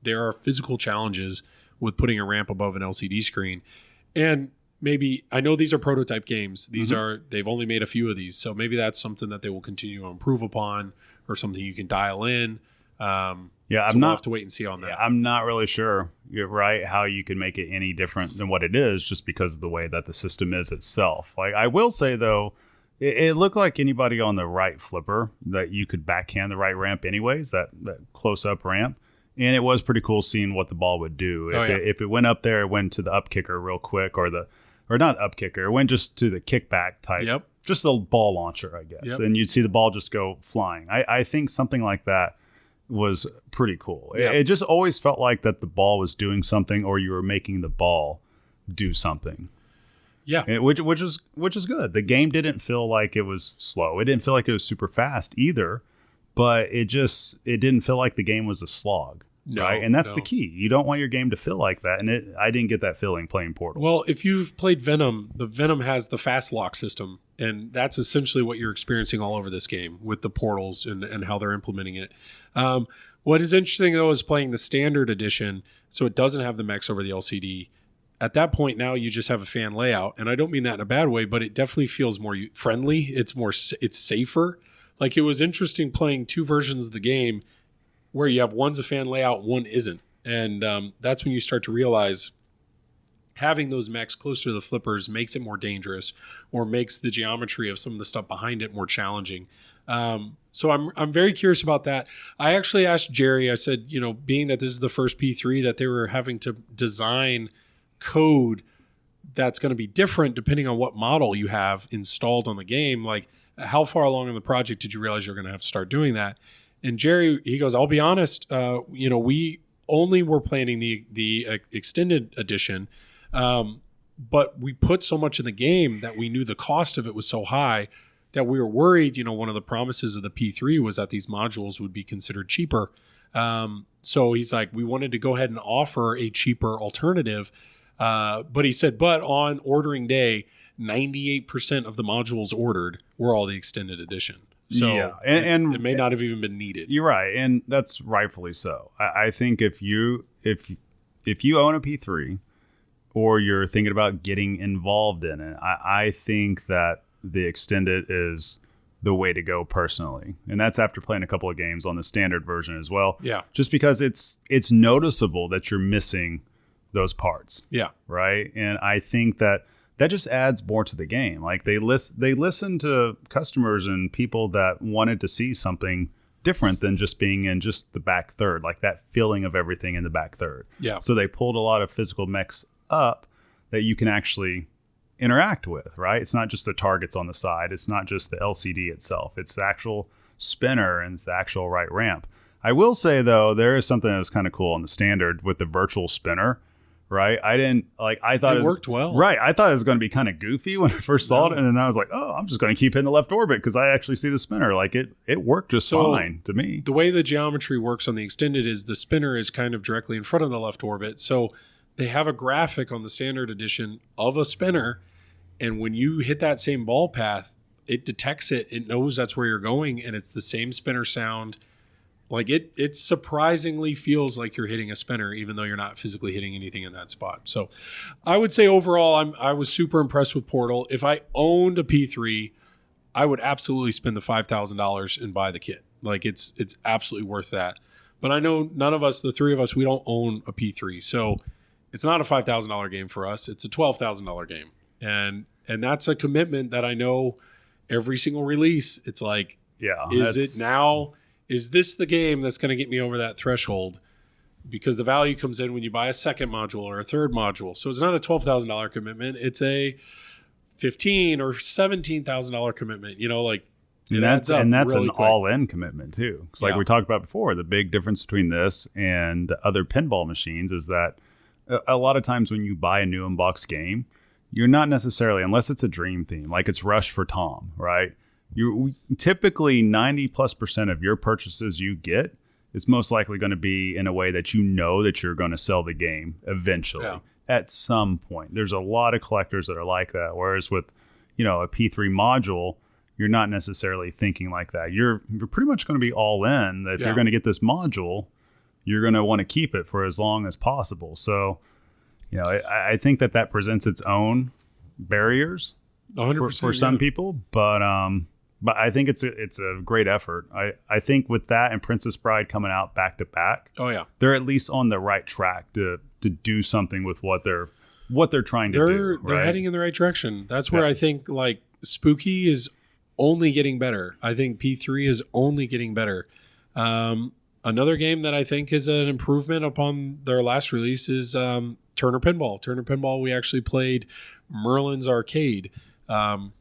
there are physical challenges with putting a ramp above an LCD screen. And maybe, I know these are prototype games. They've only made a few of these. So maybe that's something that they will continue to improve upon, or something you can dial in. We'll have to wait and see on that. Yeah, I'm not really sure, you're right, how you can make it any different than what it is, just because of the way that the system is itself. Like, I will say though, it looked like anybody on the right flipper that you could backhand the right ramp anyways, that close up ramp. And it was pretty cool seeing what the ball would do. If it went up there, it went to the up kicker real quick, or not up kicker, it went just to the kickback type. Yep. Just the ball launcher, I guess. Yep. And you'd see the ball just go flying. I think something like that was pretty cool. Yep. It just always felt like that the ball was doing something, or you were making the ball do something. Yeah. Which is good. The game didn't feel like it was slow. It didn't feel like it was super fast either, but it didn't feel like the game was a slog. No, right? And that's the key. You don't want your game to feel like that. And I didn't get that feeling playing Portal. Well, if you've played Venom, the Venom has the fast lock system, and that's essentially what you're experiencing all over this game with the portals and how they're implementing it. What is interesting, though, is playing the standard edition, so it doesn't have the mechs over the LCD. At that point, now you just have a fan layout, and I don't mean that in a bad way, but it definitely feels more friendly. It's safer. Like, it was interesting playing two versions of the game where you have one's a fan layout, one isn't. And that's when you start to realize having those mechs closer to the flippers makes it more dangerous, or makes the geometry of some of the stuff behind it more challenging. So I'm very curious about that. I actually asked Jerry, I said, being that this is the first P3, that they were having to design code that's going to be different depending on what model you have installed on the game. Like, how far along in the project did you realize you're going to have to start doing that? And Jerry, he goes, I'll be honest, we only were planning the extended edition, but we put so much in the game that we knew the cost of it was so high that we were worried. One of the promises of the P3 was that these modules would be considered cheaper. So he's like, we wanted to go ahead and offer a cheaper alternative. But he said, but on ordering day, 98% of the modules ordered were all the extended edition. So yeah, and it may not have even been needed. You're right, and that's rightfully so. I think if you own a P3, or you're thinking about getting involved in it, I think that the extended is the way to go personally. And that's after playing a couple of games on the standard version as well. Yeah. Just because it's noticeable that you're missing those parts. Yeah. Right? And I think that just adds more to the game. Like, they listen to customers and people that wanted to see something different than just being in just the back third, like that feeling of everything in the back third. Yeah. So they pulled a lot of physical mechs up that you can actually interact with, right? It's not just the targets on the side. It's not just the LCD itself. It's the actual spinner and it's the actual right ramp. I will say, though, there is something that was kind of cool on the standard with the virtual spinner. Right. I thought it worked well. Right. I thought it was going to be kind of goofy when I first saw it. And then I was like, oh, I'm just going to keep hitting the left orbit because I actually see the spinner. Like, it worked just fine to me. The way the geometry works on the extended is the spinner is kind of directly in front of the left orbit. So they have a graphic on the standard edition of a spinner. And when you hit that same ball path, it detects it. It knows that's where you're going. And it's the same spinner sound. Like, it surprisingly feels like you're hitting a spinner, even though you're not physically hitting anything in that spot. So I would say overall, I was super impressed with Portal. If I owned a P3, I would absolutely spend the $5,000 and buy the kit. Like it's absolutely worth that. But I know none of us, the three of us, we don't own a P3. So it's not a $5,000 game for us. It's a $12,000 game. And that's a commitment that I know every single release. It's like, is it now? Is this the game that's going to get me over that threshold? Because the value comes in when you buy a second module or a third module. So it's not a $12,000 commitment. It's a $15,000 or $17,000 commitment. You know, like, and that's really an all-in commitment too. Because like we talked about before, the big difference between this and the other pinball machines is that a lot of times when you buy a new in-box game, you're not necessarily, unless it's a dream theme, like it's Rush for Tom, right? You typically 90+% of your purchases you get is most likely going to be in a way that you know that you're going to sell the game eventually at some point. There's a lot of collectors that are like that. Whereas with, a P3 module, you're not necessarily thinking like that. You're pretty much going to be all in that if you're going to get this module, you're going to want to keep it for as long as possible. So, I think that presents its own barriers 100% for some people, but I think it's a great effort. I think with that and Princess Bride coming out back to back, they're at least on the right track to do something with what they're trying to do. They're heading in the right direction. That's where I think like Spooky is only getting better. I think P3 is only getting better. Another game that I think is an improvement upon their last release is Turner Pinball. Turner Pinball, we actually played Merlin's Arcade.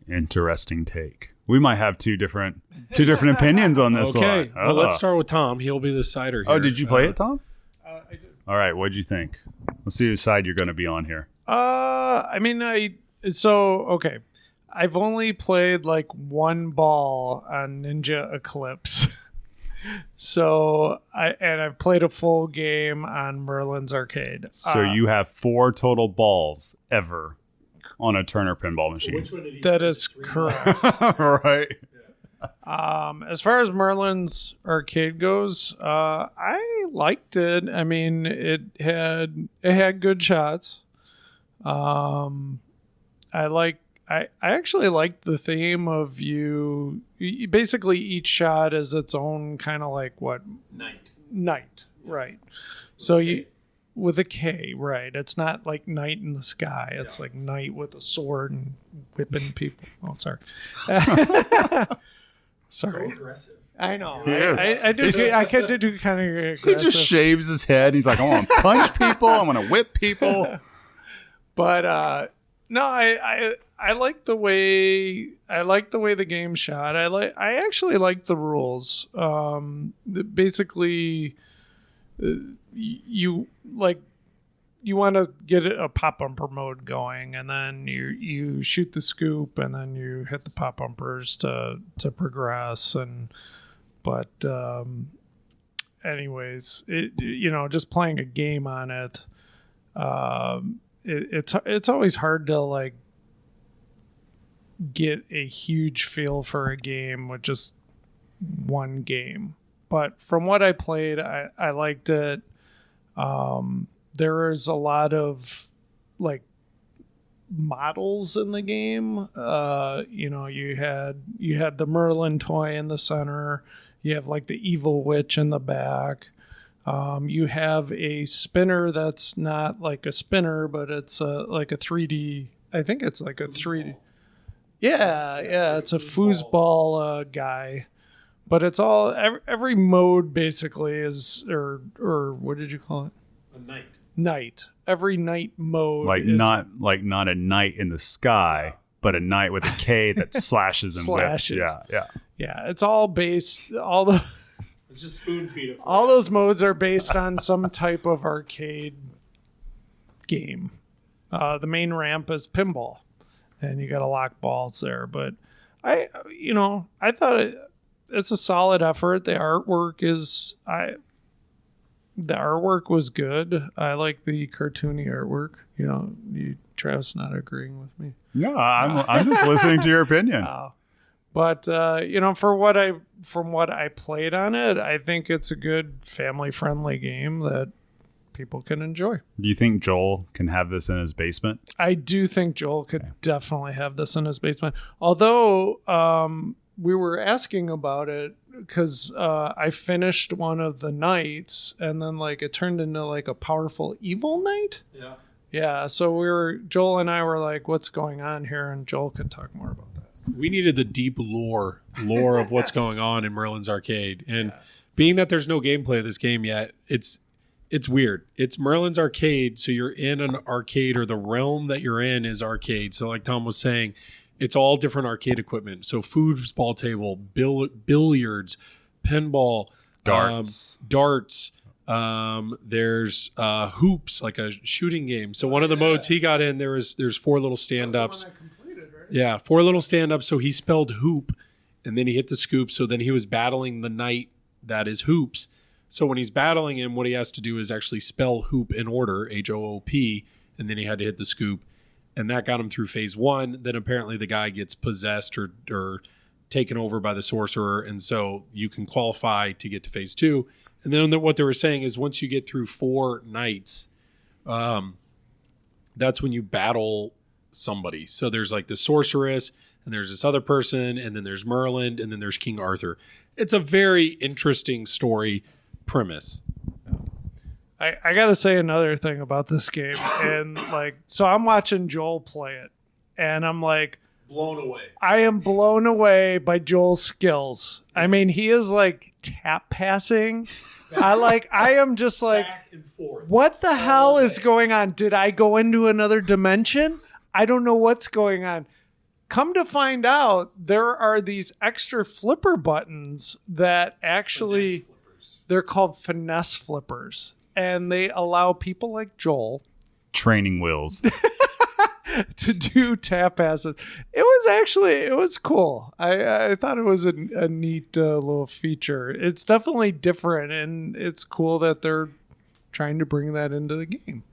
Interesting take. We might have two different opinions on this one. Okay, well, let's start with Tom. He'll be the cider here. Oh, did you play it, Tom? I did. All right, what'd you think? Let's see whose side you're going to be on here. Okay. I've only played like one ball on Ninja Eclipse. So I've played a full game on Merlin's Arcade. So you have 4 total balls ever on a Turner pinball machine. Which one did he That say? is correct. Right. As far as Merlin's Arcade goes, I liked it. I mean, it had good shots. I actually liked the theme of you basically each shot is its own kind of like what? Night. Right. So you with a K, right. It's not like night in the sky. It's like night with a sword and whipping people. Oh, sorry. Sorry. So aggressive. I know. He is. I did do kind of aggressive. He just shaves his head. He's like, I want to punch people. I want to whip people. But no, I like the way the game shot. I actually like the rules. Basically, you want to get a pop bumper mode going, and then you shoot the scoop, and then you hit the pop bumpers to progress. Anyways, just playing a game on it. It's always hard to like get a huge feel for a game with just one game. But from what I played, I liked it. There is a lot of like models in the game. You had the Merlin toy in the center. You have like the evil witch in the back. You have a spinner that's not like a spinner, but it's like a 3D. I think it's like a 3D. Yeah, it's a foosball guy. But it's all every mode basically is or what did you call it? A night. Night. Every night mode. Not a night in the sky, but a night with a K that slashes and whips. Yeah. Yeah, it's all based It's just spoon feed. All those modes are based on some type of arcade game. The main ramp is pinball, and you got to lock balls there. But I thought it's a solid effort. The artwork was good. I like the cartoony artwork. Travis not agreeing with me. No, I'm just listening to your opinion. But from what I played on it, I think it's a good family-friendly game that people can enjoy. Do you think Joel can have this in his basement? I do think Joel could definitely have this in his basement. Although we were asking about it because I finished one of the nights, and then like it turned into like a powerful evil night. Yeah. Yeah, so Joel and I were like, "What's going on here?" And Joel could talk more about that. We needed the deep lore of what's going on in Merlin's Arcade, and being that there's no gameplay of this game yet, it's weird. It's Merlin's Arcade, so you're in an arcade, or the realm that you're in is arcade. So like Tom was saying, it's all different arcade equipment. So foosball table, billiards, pinball, darts. There's hoops, like a shooting game. So one of the modes he got in, there's 4 little stand-ups. That's the one I completed, right? Yeah, 4 little stand-ups. So he spelled hoop, and then he hit the scoop. So then he was battling the knight that is hoops. So when he's battling him, what he has to do is actually spell hoop in order, Hoop, and then he had to hit the scoop. And that got him through phase 1. Then apparently the guy gets possessed or taken over by the sorcerer, and so you can qualify to get to phase 2. And then what they were saying is once you get through 4 nights, that's when you battle somebody. So there's like the sorceress, and there's this other person, and then there's Merlin, and then there's King Arthur. It's a very interesting story premise. I gotta say another thing about this game, and like, so I'm watching Joel play it, and I'm like, Blown away. I am blown away by Joel's skills. I mean, he is like tap passing. I am just like, Back and forth. what the hell is going on? Did I go into another dimension? I don't know what's going on. Come to find out, there are these extra flipper buttons that actually, they're called finesse flippers. And they allow people like Joel Training wheels. to do tap passes. It was cool. I thought it was a neat little feature. It's definitely different, and it's cool that they're trying to bring that into the game.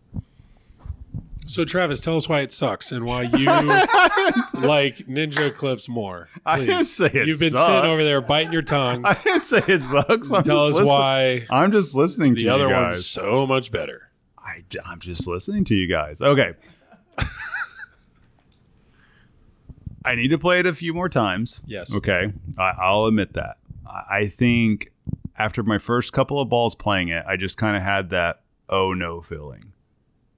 So Travis, tell us why it sucks and why you like Ninja Eclipse more. Please. I didn't say it You've been sucks. sitting over there biting your tongue. I didn't say it sucks. Tell us why I'm just listening to the you other guys. one's so much better. I'm just listening to you guys. Okay. I need to play it a few more times. Yes. Okay. I'll admit that. I think after my first couple of balls playing it, I just kind of had that oh no feeling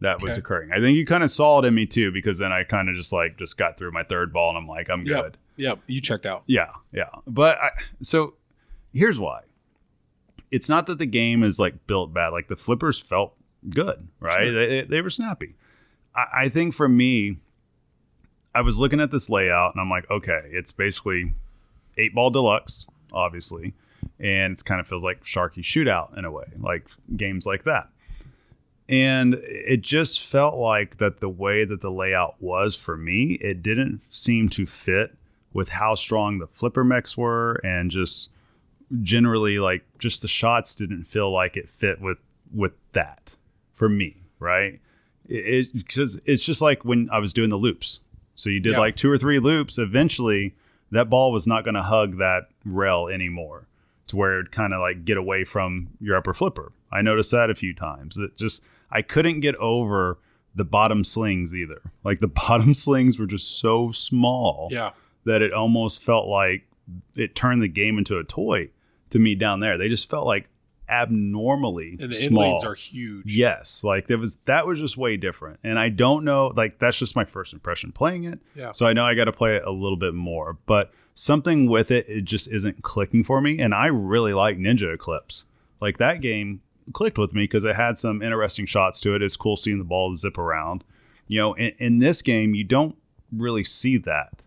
that was occurring. I think you kind of saw it in me too, because then I kind of just got through my third ball and I'm like, I'm good. Yep. You checked out. Yeah. But so here's why. It's not that the game is like built bad. Like the flippers felt good, right? Sure. They were snappy. I think for me, I was looking at this layout and I'm like, okay, it's basically 8-ball deluxe, obviously. And it kind of feels like Sharky Shootout in a way, like games like that. And it just felt like that the way that the layout was for me, it didn't seem to fit with how strong the flipper mechs were, and just generally like just the shots didn't feel like it fit with that for me, right? Because it's just like when I was doing the loops. So you did like 2 or 3 loops, eventually that ball was not going to hug that rail anymore to where it'd kind of like get away from your upper flipper. I noticed that a few times. I couldn't get over the bottom slings either. Like the bottom slings were just so small that it almost felt like it turned the game into a toy to me down there. They just felt like abnormally and the small. in lanes are huge. Yes, like that was just way different. And I don't know, like that's just my first impression playing it. Yeah. So I know I got to play it a little bit more, but something with it just isn't clicking for me. And I really like Ninja Eclipse. Like that game clicked with me because it had some interesting shots to it. It's cool seeing the ball zip around. You know, in this game, you don't really see that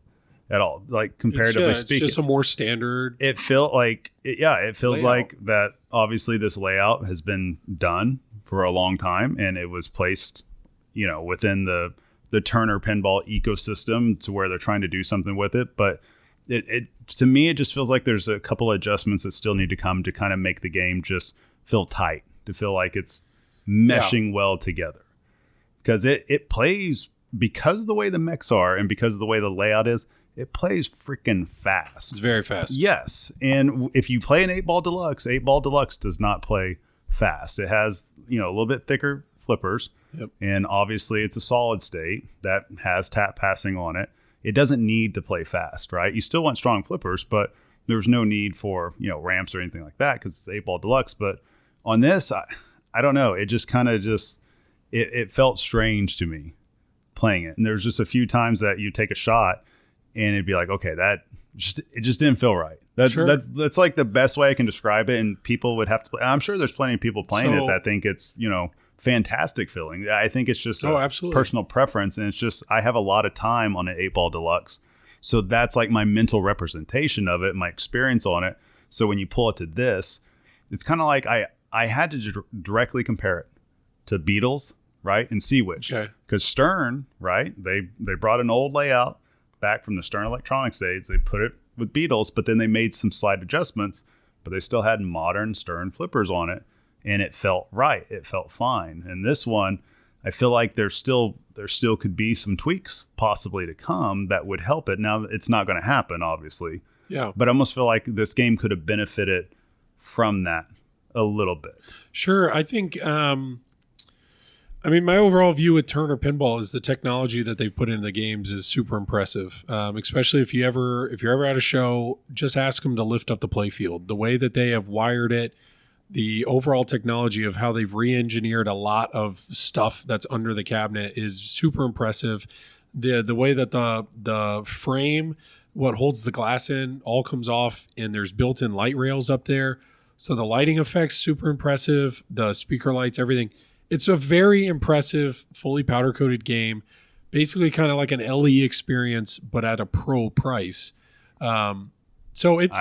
at all. Like comparatively speaking, it's just a more standard. It felt like, it feels layout. like that. Obviously, this layout has been done for a long time, and it was placed, you know, within the Turner pinball ecosystem to where they're trying to do something with it. But it to me, it just feels like there's a couple of adjustments that still need to come to kind of make the game just feel tight, to feel like it's meshing well together. Because it plays, because of the way the mechs are and because of the way the layout is, it plays freaking fast. It's very fast. Yes. And if you play an 8-ball deluxe, 8-ball deluxe does not play fast. It has, you know, a little bit thicker flippers. Yep. And obviously it's a solid state that has tap passing on it. it doesn't need to play fast, right? You still want strong flippers, but there's no need for, ramps or anything like that because it's the 8-Ball Deluxe. But on this, I don't know. It just kind of it felt strange to me playing it. And there's just a few times that you take a shot and it'd be like, okay, it just didn't feel right. That's like the best way I can describe it. And people would have to play. I'm sure there's plenty of people playing it that think it's, fantastic feeling. I think it's just absolutely. Personal preference. And it's just, I have a lot of time on an 8-Ball Deluxe. So that's like my mental representation of it, my experience on it. So when you pull it to this, it's kind of like I had to directly compare it to Beatles, right? And Sea Witch. Okay. Because Stern, right? They brought an old layout back from the Stern Electronics days. They put it with Beatles, but then they made some slight adjustments, but they still had modern Stern flippers on it. And it felt right. It felt fine. And this one, I feel like there still could be some tweaks possibly to come that would help it. Now, it's not going to happen, obviously. Yeah. But I almost feel like this game could have benefited from that a little bit. Sure. I think, my overall view with Turner Pinball is the technology that they've put into the games is super impressive. Especially if you're ever at a show, just ask them to lift up the playfield. The way that they have wired it, the overall technology of how they've re-engineered a lot of stuff that's under the cabinet is super impressive. The way that the frame, what holds the glass in, all comes off, and there's built-in light rails up there. So the lighting effects super impressive. The speaker lights, everything. It's a very impressive, fully powder-coated game. Basically kind of like an LE experience, but at a pro price. So it's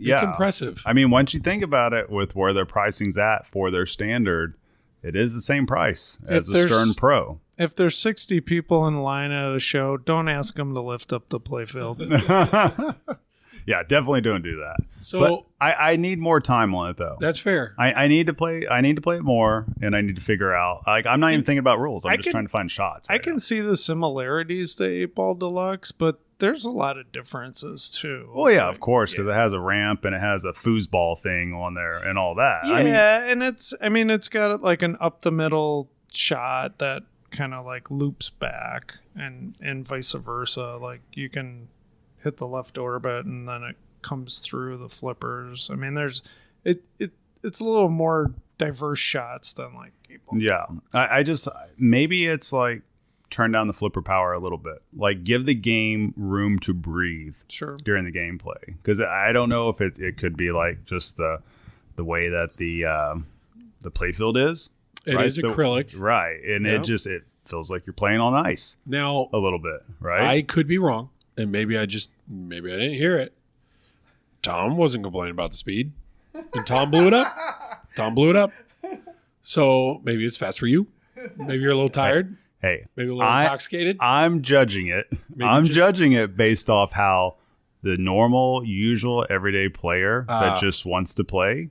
impressive. Once you think about it, with where their pricing's at for their standard, it is the same price as a Stern Pro. If there's 60 people in line at a show, don't ask them to lift up the playfield. Yeah, definitely don't do that. So but I need more time on it, though. That's fair. I need to play. I need to play it more, and I need to figure out. Like, I'm not even thinking about rules. I'm just trying to find shots. I can see the similarities to 8-Ball Deluxe, but there's a lot of differences too. Well, yeah, of course, because it has a ramp and it has a foosball thing on there and all that. Yeah, and it's got like an up the middle shot that kind of like loops back, and vice versa. Like you can hit the left orbit and then it comes through the flippers. There's it's a little more diverse shots than like people. Yeah, I just maybe it's like turn down the flipper power a little bit, like give the game room to breathe during the gameplay, because I don't know if it could be like just the way that the playfield is. It is acrylic, right? And it feels like you're playing on ice now a little bit, right? I could be wrong, and maybe I didn't hear it. Tom wasn't complaining about the speed, and Tom blew it up. So maybe it's fast for you. Maybe you're a little tired. Hey, maybe a little intoxicated. I'm judging it. Judging it based off how the normal, usual, everyday player that just wants to play,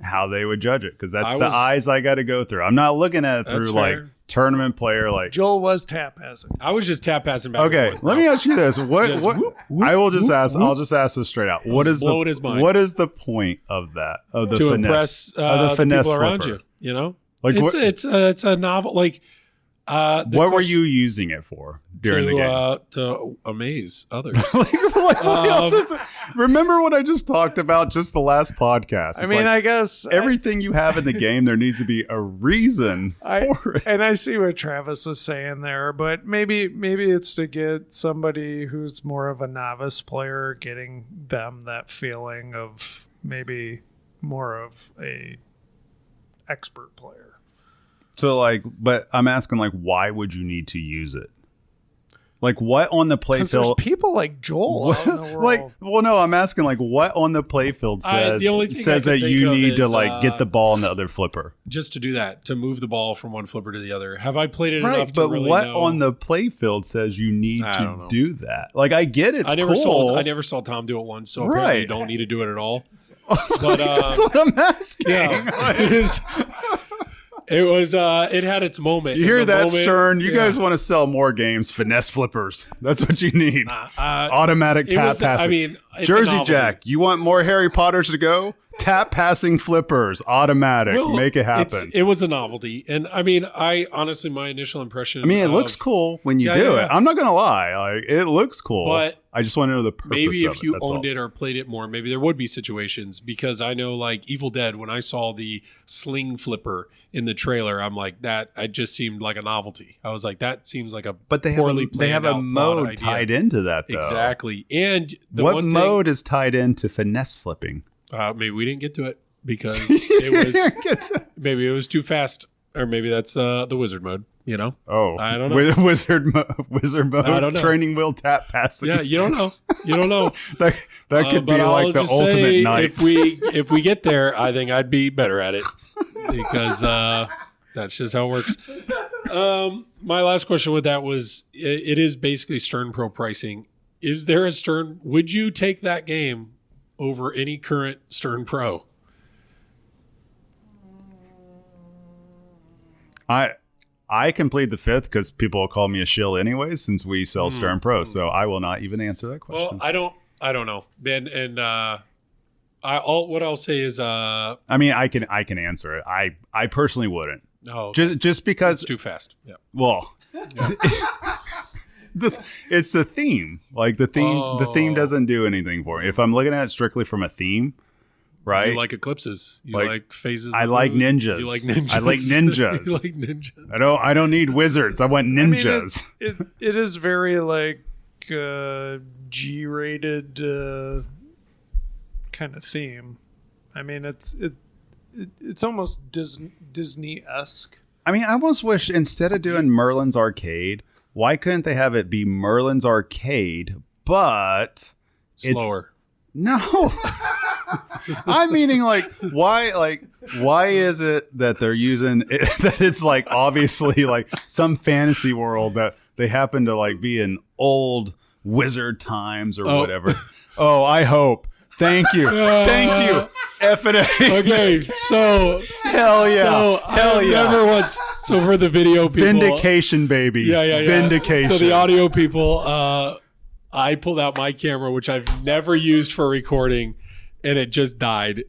how they would judge it, because that's the eyes I got to go through. I'm not looking at it through like tournament player. Like Joel was tap passing. I was just tap passing back. Okay, and forth. Let me ask you this: what? I will just ask. I'll just ask this straight out. What is the point of that? Of the to finesse, impress of the finesse people around flipper? you. You know, like it's a novel. Like what were you using it for during the game? To amaze others. what else is it? Remember what I just talked about just the last podcast? I guess everything you have in the game, there needs to be a reason for it. And I see what Travis is saying there, but maybe it's to get somebody who's more of a novice player, getting them that feeling of maybe more of a expert player. So but I'm asking why would you need to use it? Like what on the playfield? There's people like Joel out in the world. No, I'm asking what on the playfield says that you need to get the ball in the other flipper. Just to do that, to move the ball from one flipper to the other. Have I played it enough to really know? But what on the playfield says you need to do that? Like I get it. I never saw Tom do it once, so apparently you don't need to do it at all. But that's what I'm asking. Yeah. It was. It had its moment. You hear that, Stern? You guys want to sell more games? Finesse flippers. That's what you need. Automatic tap passing. it's Jersey Jack. You want more Harry Potters to go? Tap passing flippers, automatic. Well, Make it happen. It was a novelty. And I mean, I honestly, my initial impression. I mean, it looks cool when you do it. I'm not going to lie. Like, it looks cool. But I just want to know the purpose maybe of if you it, owned it or played it more, maybe there would be situations. Because I know, like, Evil Dead, when I saw the sling flipper in the trailer, I'm like, that it just seemed like a novelty. I was like, that seems like a poorly planned they have a mode idea. tied into that, though. Exactly. And what mode is tied into finesse flipping? Maybe we didn't get to it because it was maybe it was too fast, or maybe that's the wizard mode. You know? Oh, I don't know. Wizard mode. I don't know. Training wheel tap passing. Yeah, you don't know. You don't know. that could be like the ultimate knife. If we get there, I think I'd be better at it because that's just how it works. My last question with that was: it is basically Stern Pro pricing. Is there a Stern? Would you take that game over any current Stern Pro? I can plead the fifth because people will call me a shill anyways since we sell Stern Pro. So I will not even answer that question. Well, I don't know, Ben, and what I'll say is, I mean, I can answer it. I personally wouldn't. No, just because it's too fast. Yeah. Well, it's the theme. Like the theme doesn't do anything for me. If I'm looking at it strictly from a theme. Right? You like eclipses. You like phases. I like ninjas. You like ninjas. I like ninjas. You like ninjas. I don't need wizards. I want ninjas. I mean, it is very like G-rated kind of theme. I mean, it's almost Disney-esque. I mean, I almost wish instead of doing Merlin's Arcade, why couldn't they have it be Merlin's Arcade, but slower? No. I'm meaning why is it that they're using it, that it's like obviously like some fantasy world that they happen to like be in old wizard times or whatever. Oh, I hope. Thank you. Thank you. F&A. Okay, so hell yeah. So hell yeah. Never once. So for the video people, vindication, baby. Yeah. Vindication. So the audio people, I pulled out my camera, which I've never used for recording. And it just died.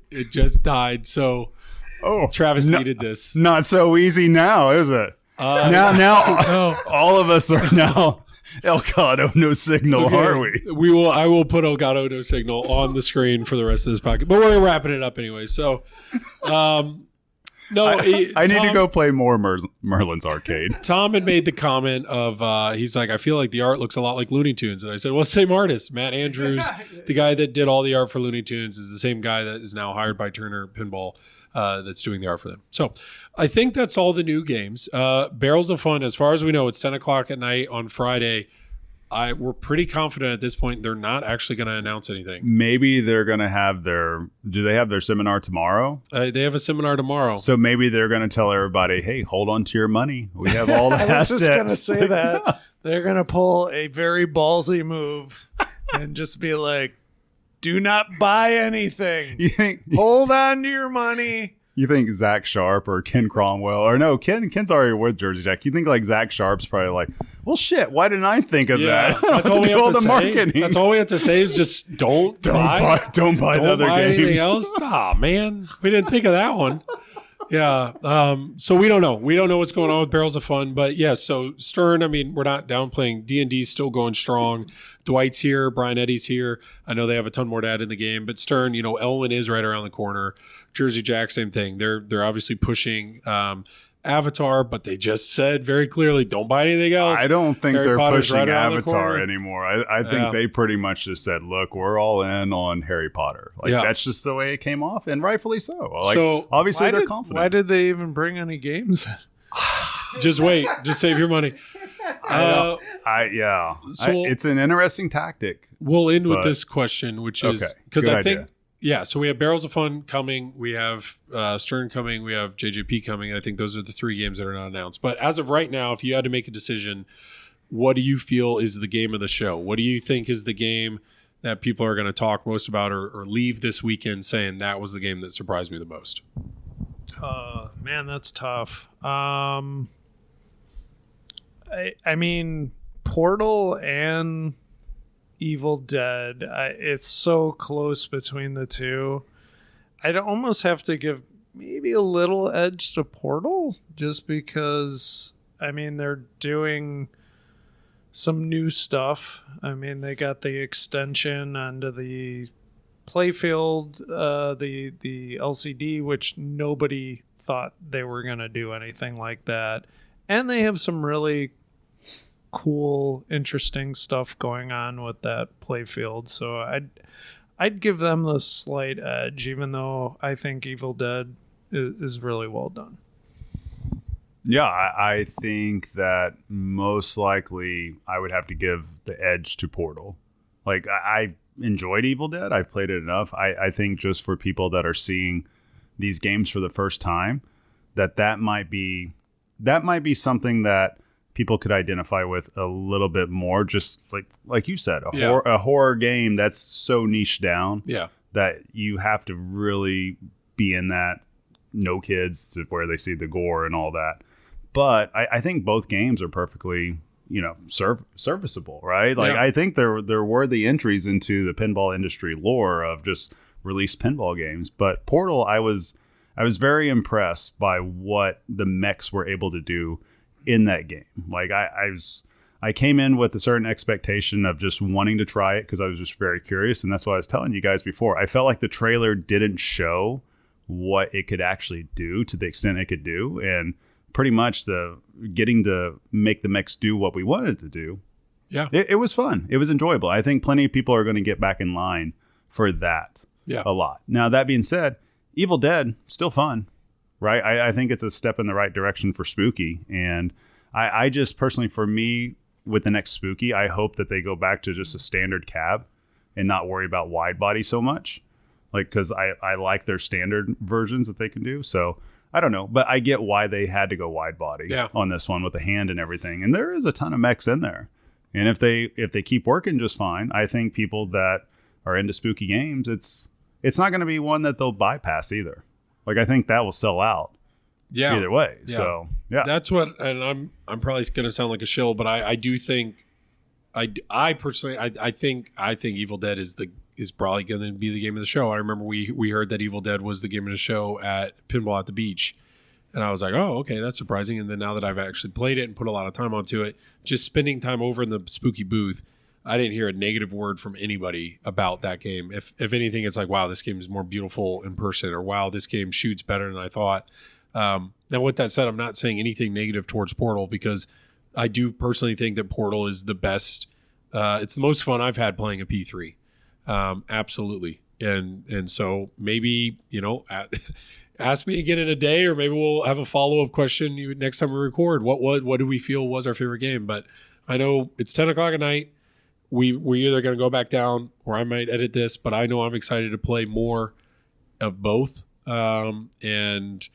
So Travis needed this. Not so easy now, is it? Now, all of us are now Elgato no signal, are we? I will put Elgato no signal on the screen for the rest of this podcast. But we're wrapping it up anyway. So, no, I need to go play more Merlin's Arcade. Tom had made the comment of, he's like, I feel like the art looks a lot like Looney Tunes. And I said, well, same artist. Matt Andrews, the guy that did all the art for Looney Tunes, is the same guy that is now hired by Turner Pinball that's doing the art for them. So I think that's all the new games. Barrels of Fun, as far as we know, it's 10 o'clock at night on Friday. We're pretty confident at this point they're not actually going to announce anything. Maybe they're going to have do they have their seminar tomorrow? They have a seminar tomorrow. So maybe they're going to tell everybody, hey, hold on to your money. We have all the assets. I was just going to say that. They're going to pull a very ballsy move and just be like, do not buy anything. Hold on to your money. You think Zach Sharp or Ken Cromwell, or no, Ken's already with Jersey Jack. You think like Zach Sharp's probably like, well, shit, why didn't I think of that? That's all we have to say. Marketing. That's all we have to say is just don't buy the other games. Anything else. Man, we didn't think of that one. Yeah. So we don't know. We don't know what's going on with Barrels of Fun, but yeah. So Stern, I mean, we're not downplaying. D&D's still going strong. Dwight's here. Brian Eddy's here. I know they have a ton more to add in the game, but Stern, Elwyn is right around the corner. Jersey Jack, same thing. They're obviously pushing Avatar, but they just said very clearly, don't buy anything else. I don't think Harry they're Potter's pushing right Avatar anymore. I think they pretty much just said, look, we're all in on Harry Potter. That's just the way it came off, and rightfully so. So obviously they're confident. Why did they even bring any games? Just wait. Just save your money. It's an interesting tactic. We'll end with this question, which is because I think, idea. So we have Barrels of Fun coming, we have Stern coming, we have JJP coming. I think those are the three games that are not announced. But as of right now, if you had to make a decision, what do you feel is the game of the show? What do you think is the game that people are going to talk most about or leave this weekend saying that was the game that surprised me the most? Man, that's tough. I mean, Portal and Evil Dead, it's so close between the two. I'd almost have to give maybe a little edge to Portal, just because, I mean, they're doing some new stuff. I mean, they got the extension onto the playfield, the LCD, which nobody thought they were going to do anything like that. And they have some really cool, interesting stuff going on with that playfield. So I'd give them the slight edge, even though I think Evil Dead is really well done. Yeah, I think that most likely I would have to give the edge to Portal. Like, I enjoyed Evil Dead. I've played it enough. I think just for people that are seeing these games for the first time, that might be something that people could identify with a little bit more. Just like you said, a horror game that's so niche down that you have to really be in that no kids to where they see the gore and all that. But I think both games are perfectly, serviceable, right? Like, I think they're worthy entries into the pinball industry lore of just released pinball games. But Portal, I was very impressed by what the mechs were able to do in that game. Like, I came in with a certain expectation of just wanting to try it because I was just very curious, and that's what I was telling you guys before. I felt like the trailer didn't show what it could actually do to the extent it could do, and pretty much the getting to make the mechs do what we wanted to do. Yeah, it was fun. It was enjoyable. I think plenty of people are going to get back in line for that. A lot. Now, that being said, Evil Dead still fun, right? I think it's a step in the right direction for Spooky, and I just personally, for me, with the next Spooky, I hope that they go back to just a standard cab and not worry about wide body so much, like, because I like their standard versions that they can do. So I don't know, but I get why they had to go wide body on this one with the hand and everything. And there is a ton of mechs in there. And if they keep working just fine, I think people that are into spooky games, it's not going to be one that they'll bypass either. Like, I think that will sell out either way. Yeah. So, that's what, and I'm probably going to sound like a shill, but I do think, I personally, I think Evil Dead is probably going to be the game of the show. I remember we heard that Evil Dead was the game of the show at Pinball at the Beach. And I was like, oh, okay, that's surprising. And then now that I've actually played it and put a lot of time onto it, just spending time over in the spooky booth, I didn't hear a negative word from anybody about that game. If anything, it's like, wow, this game is more beautiful in person, or wow, this game shoots better than I thought. Now, with that said, I'm not saying anything negative towards Portal, because I do personally think that Portal is the best. It's the most fun I've had playing a P3. Absolutely. And so maybe, ask me again in a day, or maybe we'll have a follow-up question next time we record. What do we feel was our favorite game? But I know it's 10 o'clock at night. We're either going to go back down, or I might edit this, but I know I'm excited to play more of both. And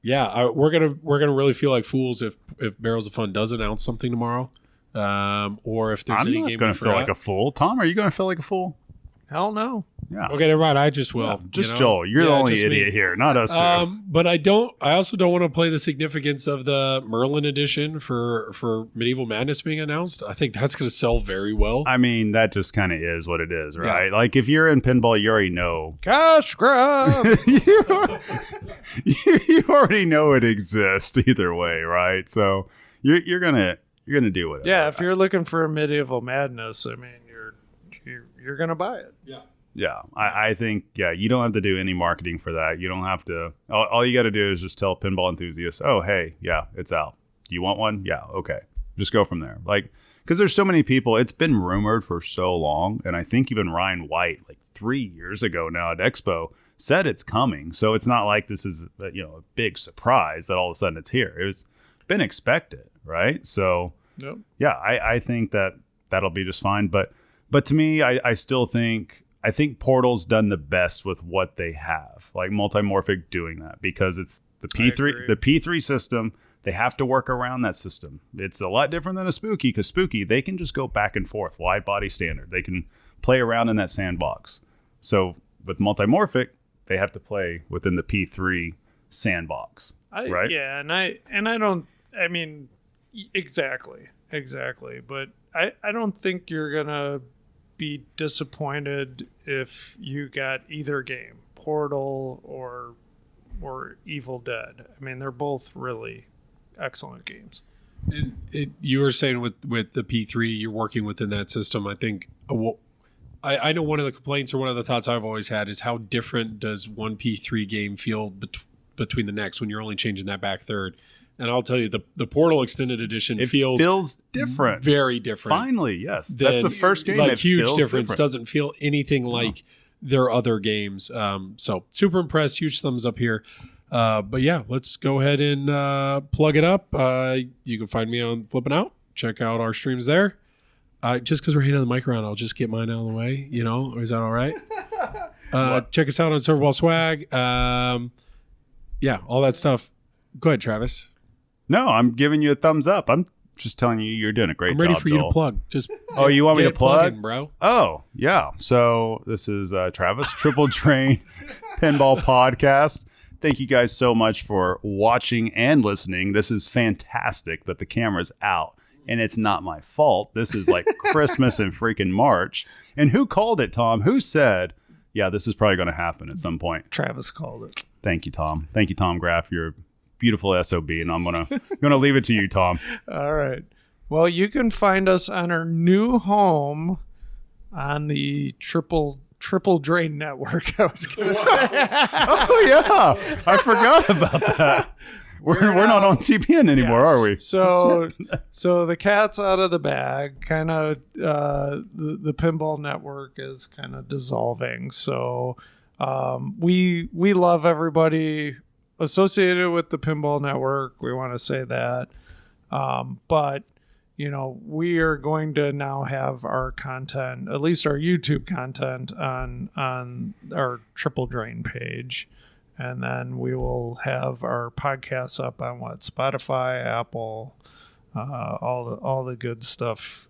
yeah, we're gonna really feel like fools if Barrels of Fun does announce something tomorrow, or if there's any game. I'm not going to feel like a fool. Tom, are you going to feel like a fool? Hell no. Yeah. Okay, never mind. I just will. Yeah, just Joel. You're the only idiot here, not us two. But I also don't want to play the significance of the Merlin edition for Medieval Madness being announced. I think that's going to sell very well. I mean, that just kind of is what it is, right? Yeah. Like, if you're in pinball, you already know. Cash grab! you already know it exists either way, right? So you're gonna do it. Yeah, if you're looking for a Medieval Madness, I mean, you're gonna buy it. Yeah, I think, you don't have to do any marketing for that. You don't have to. All you got to do is just tell pinball enthusiasts, oh, hey, it's out. Do you want one? Yeah, okay. Just go from there. Like, because there's so many people. It's been rumored for so long, and I think even Ryan White, like 3 years ago now at Expo, said it's coming. So it's not like this is a big surprise that all of a sudden it's here. It's been expected, right? So I think that'll be just fine. But to me, I still think Portal's done the best with what they have, like Multimorphic doing that, because it's the P3 system. They have to work around that system. It's a lot different than a Spooky, because Spooky, they can just go back and forth, wide body standard. They can play around in that sandbox. So with Multimorphic, they have to play within the P3 sandbox, right? Yeah, and I don't. I mean, exactly. But I don't think you're gonna be disappointed if you got either game, Portal or Evil Dead. I mean, they're both really excellent games. You were saying with the P3, you're working within that system. I think I know one of the complaints or one of the thoughts I've always had is how different does one P3 game feel between the next when you're only changing that back third. And I'll tell you, the Portal Extended Edition feels different, very different. Finally, yes, that's the first game. Like that huge feels difference. different. Doesn't feel anything like their other games. So super impressed. Huge thumbs up here. But yeah, let's go ahead and plug it up. You can find me on Flipping Out. Check out our streams there. Just because we're handing the mic around, I'll just get mine out of the way. You know, is that all right? Check us out on Serverball Swag. Yeah, all that stuff. Go ahead, Travis. No, I'm giving you a thumbs up. I'm just telling you, you're doing a great job. I'm ready for you Joel. to plug. Just you want me to plug? Plugging, bro? Oh, yeah. So this is Travis, Triple Drain Pinball Podcast. Thank you guys so much for watching and listening. This is fantastic that the camera's out, and it's not my fault. This is like Christmas and freaking March. And who called it, Tom? Who said, yeah, this is probably going to happen at some point? Travis called it. Thank you, Tom. Thank you, Tom Graf. You're a beautiful SOB, and I'm gonna leave it to you, Tom. All right. Well, you can find us on our new home on the Triple Drain Network. I was going to say. Oh yeah, I forgot about that. We're not on TPN anymore, Yes. are we? So the cat's out of the bag. Kind of the pinball network is kind of dissolving. So we love everybody associated with the pinball network. We want to say that, but you know, we are going to now have our content, at least our YouTube content, on our Triple Drain page. And then we will have our podcasts up on Spotify, Apple, all the good stuff.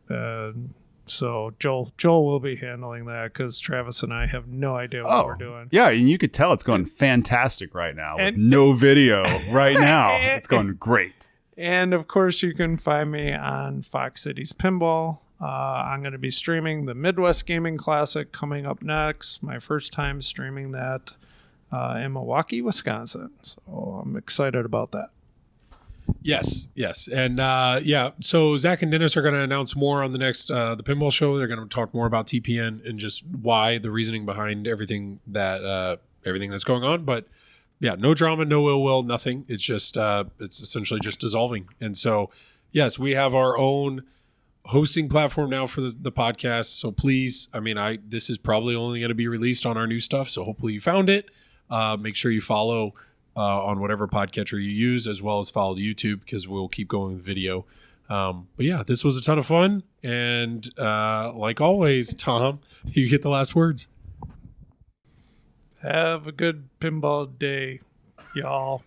So Joel will be handling that because Travis and I have no idea what we're doing. Yeah, and you could tell it's going fantastic right now. With no video right now. It's going great. And of course, you can find me on Fox Cities Pinball. I'm going to be streaming the Midwest Gaming Classic coming up next. My first time streaming that in Milwaukee, Wisconsin. So I'm excited about that. Yes. And so Zach and Dennis are going to announce more on the next the pinball show. They're going to talk more about TPN and just why, the reasoning behind everything that's going on. But yeah, no drama, no ill will, nothing. It's just it's essentially just dissolving. And so yes, we have our own hosting platform now for the podcast. So please, this is probably only going to be released on our new stuff. So hopefully you found it. Make sure you follow on whatever podcatcher you use, as well as follow the YouTube, because we'll keep going with video. But yeah, this was a ton of fun. And like always, Tom, you get the last words. Have a good pinball day, y'all.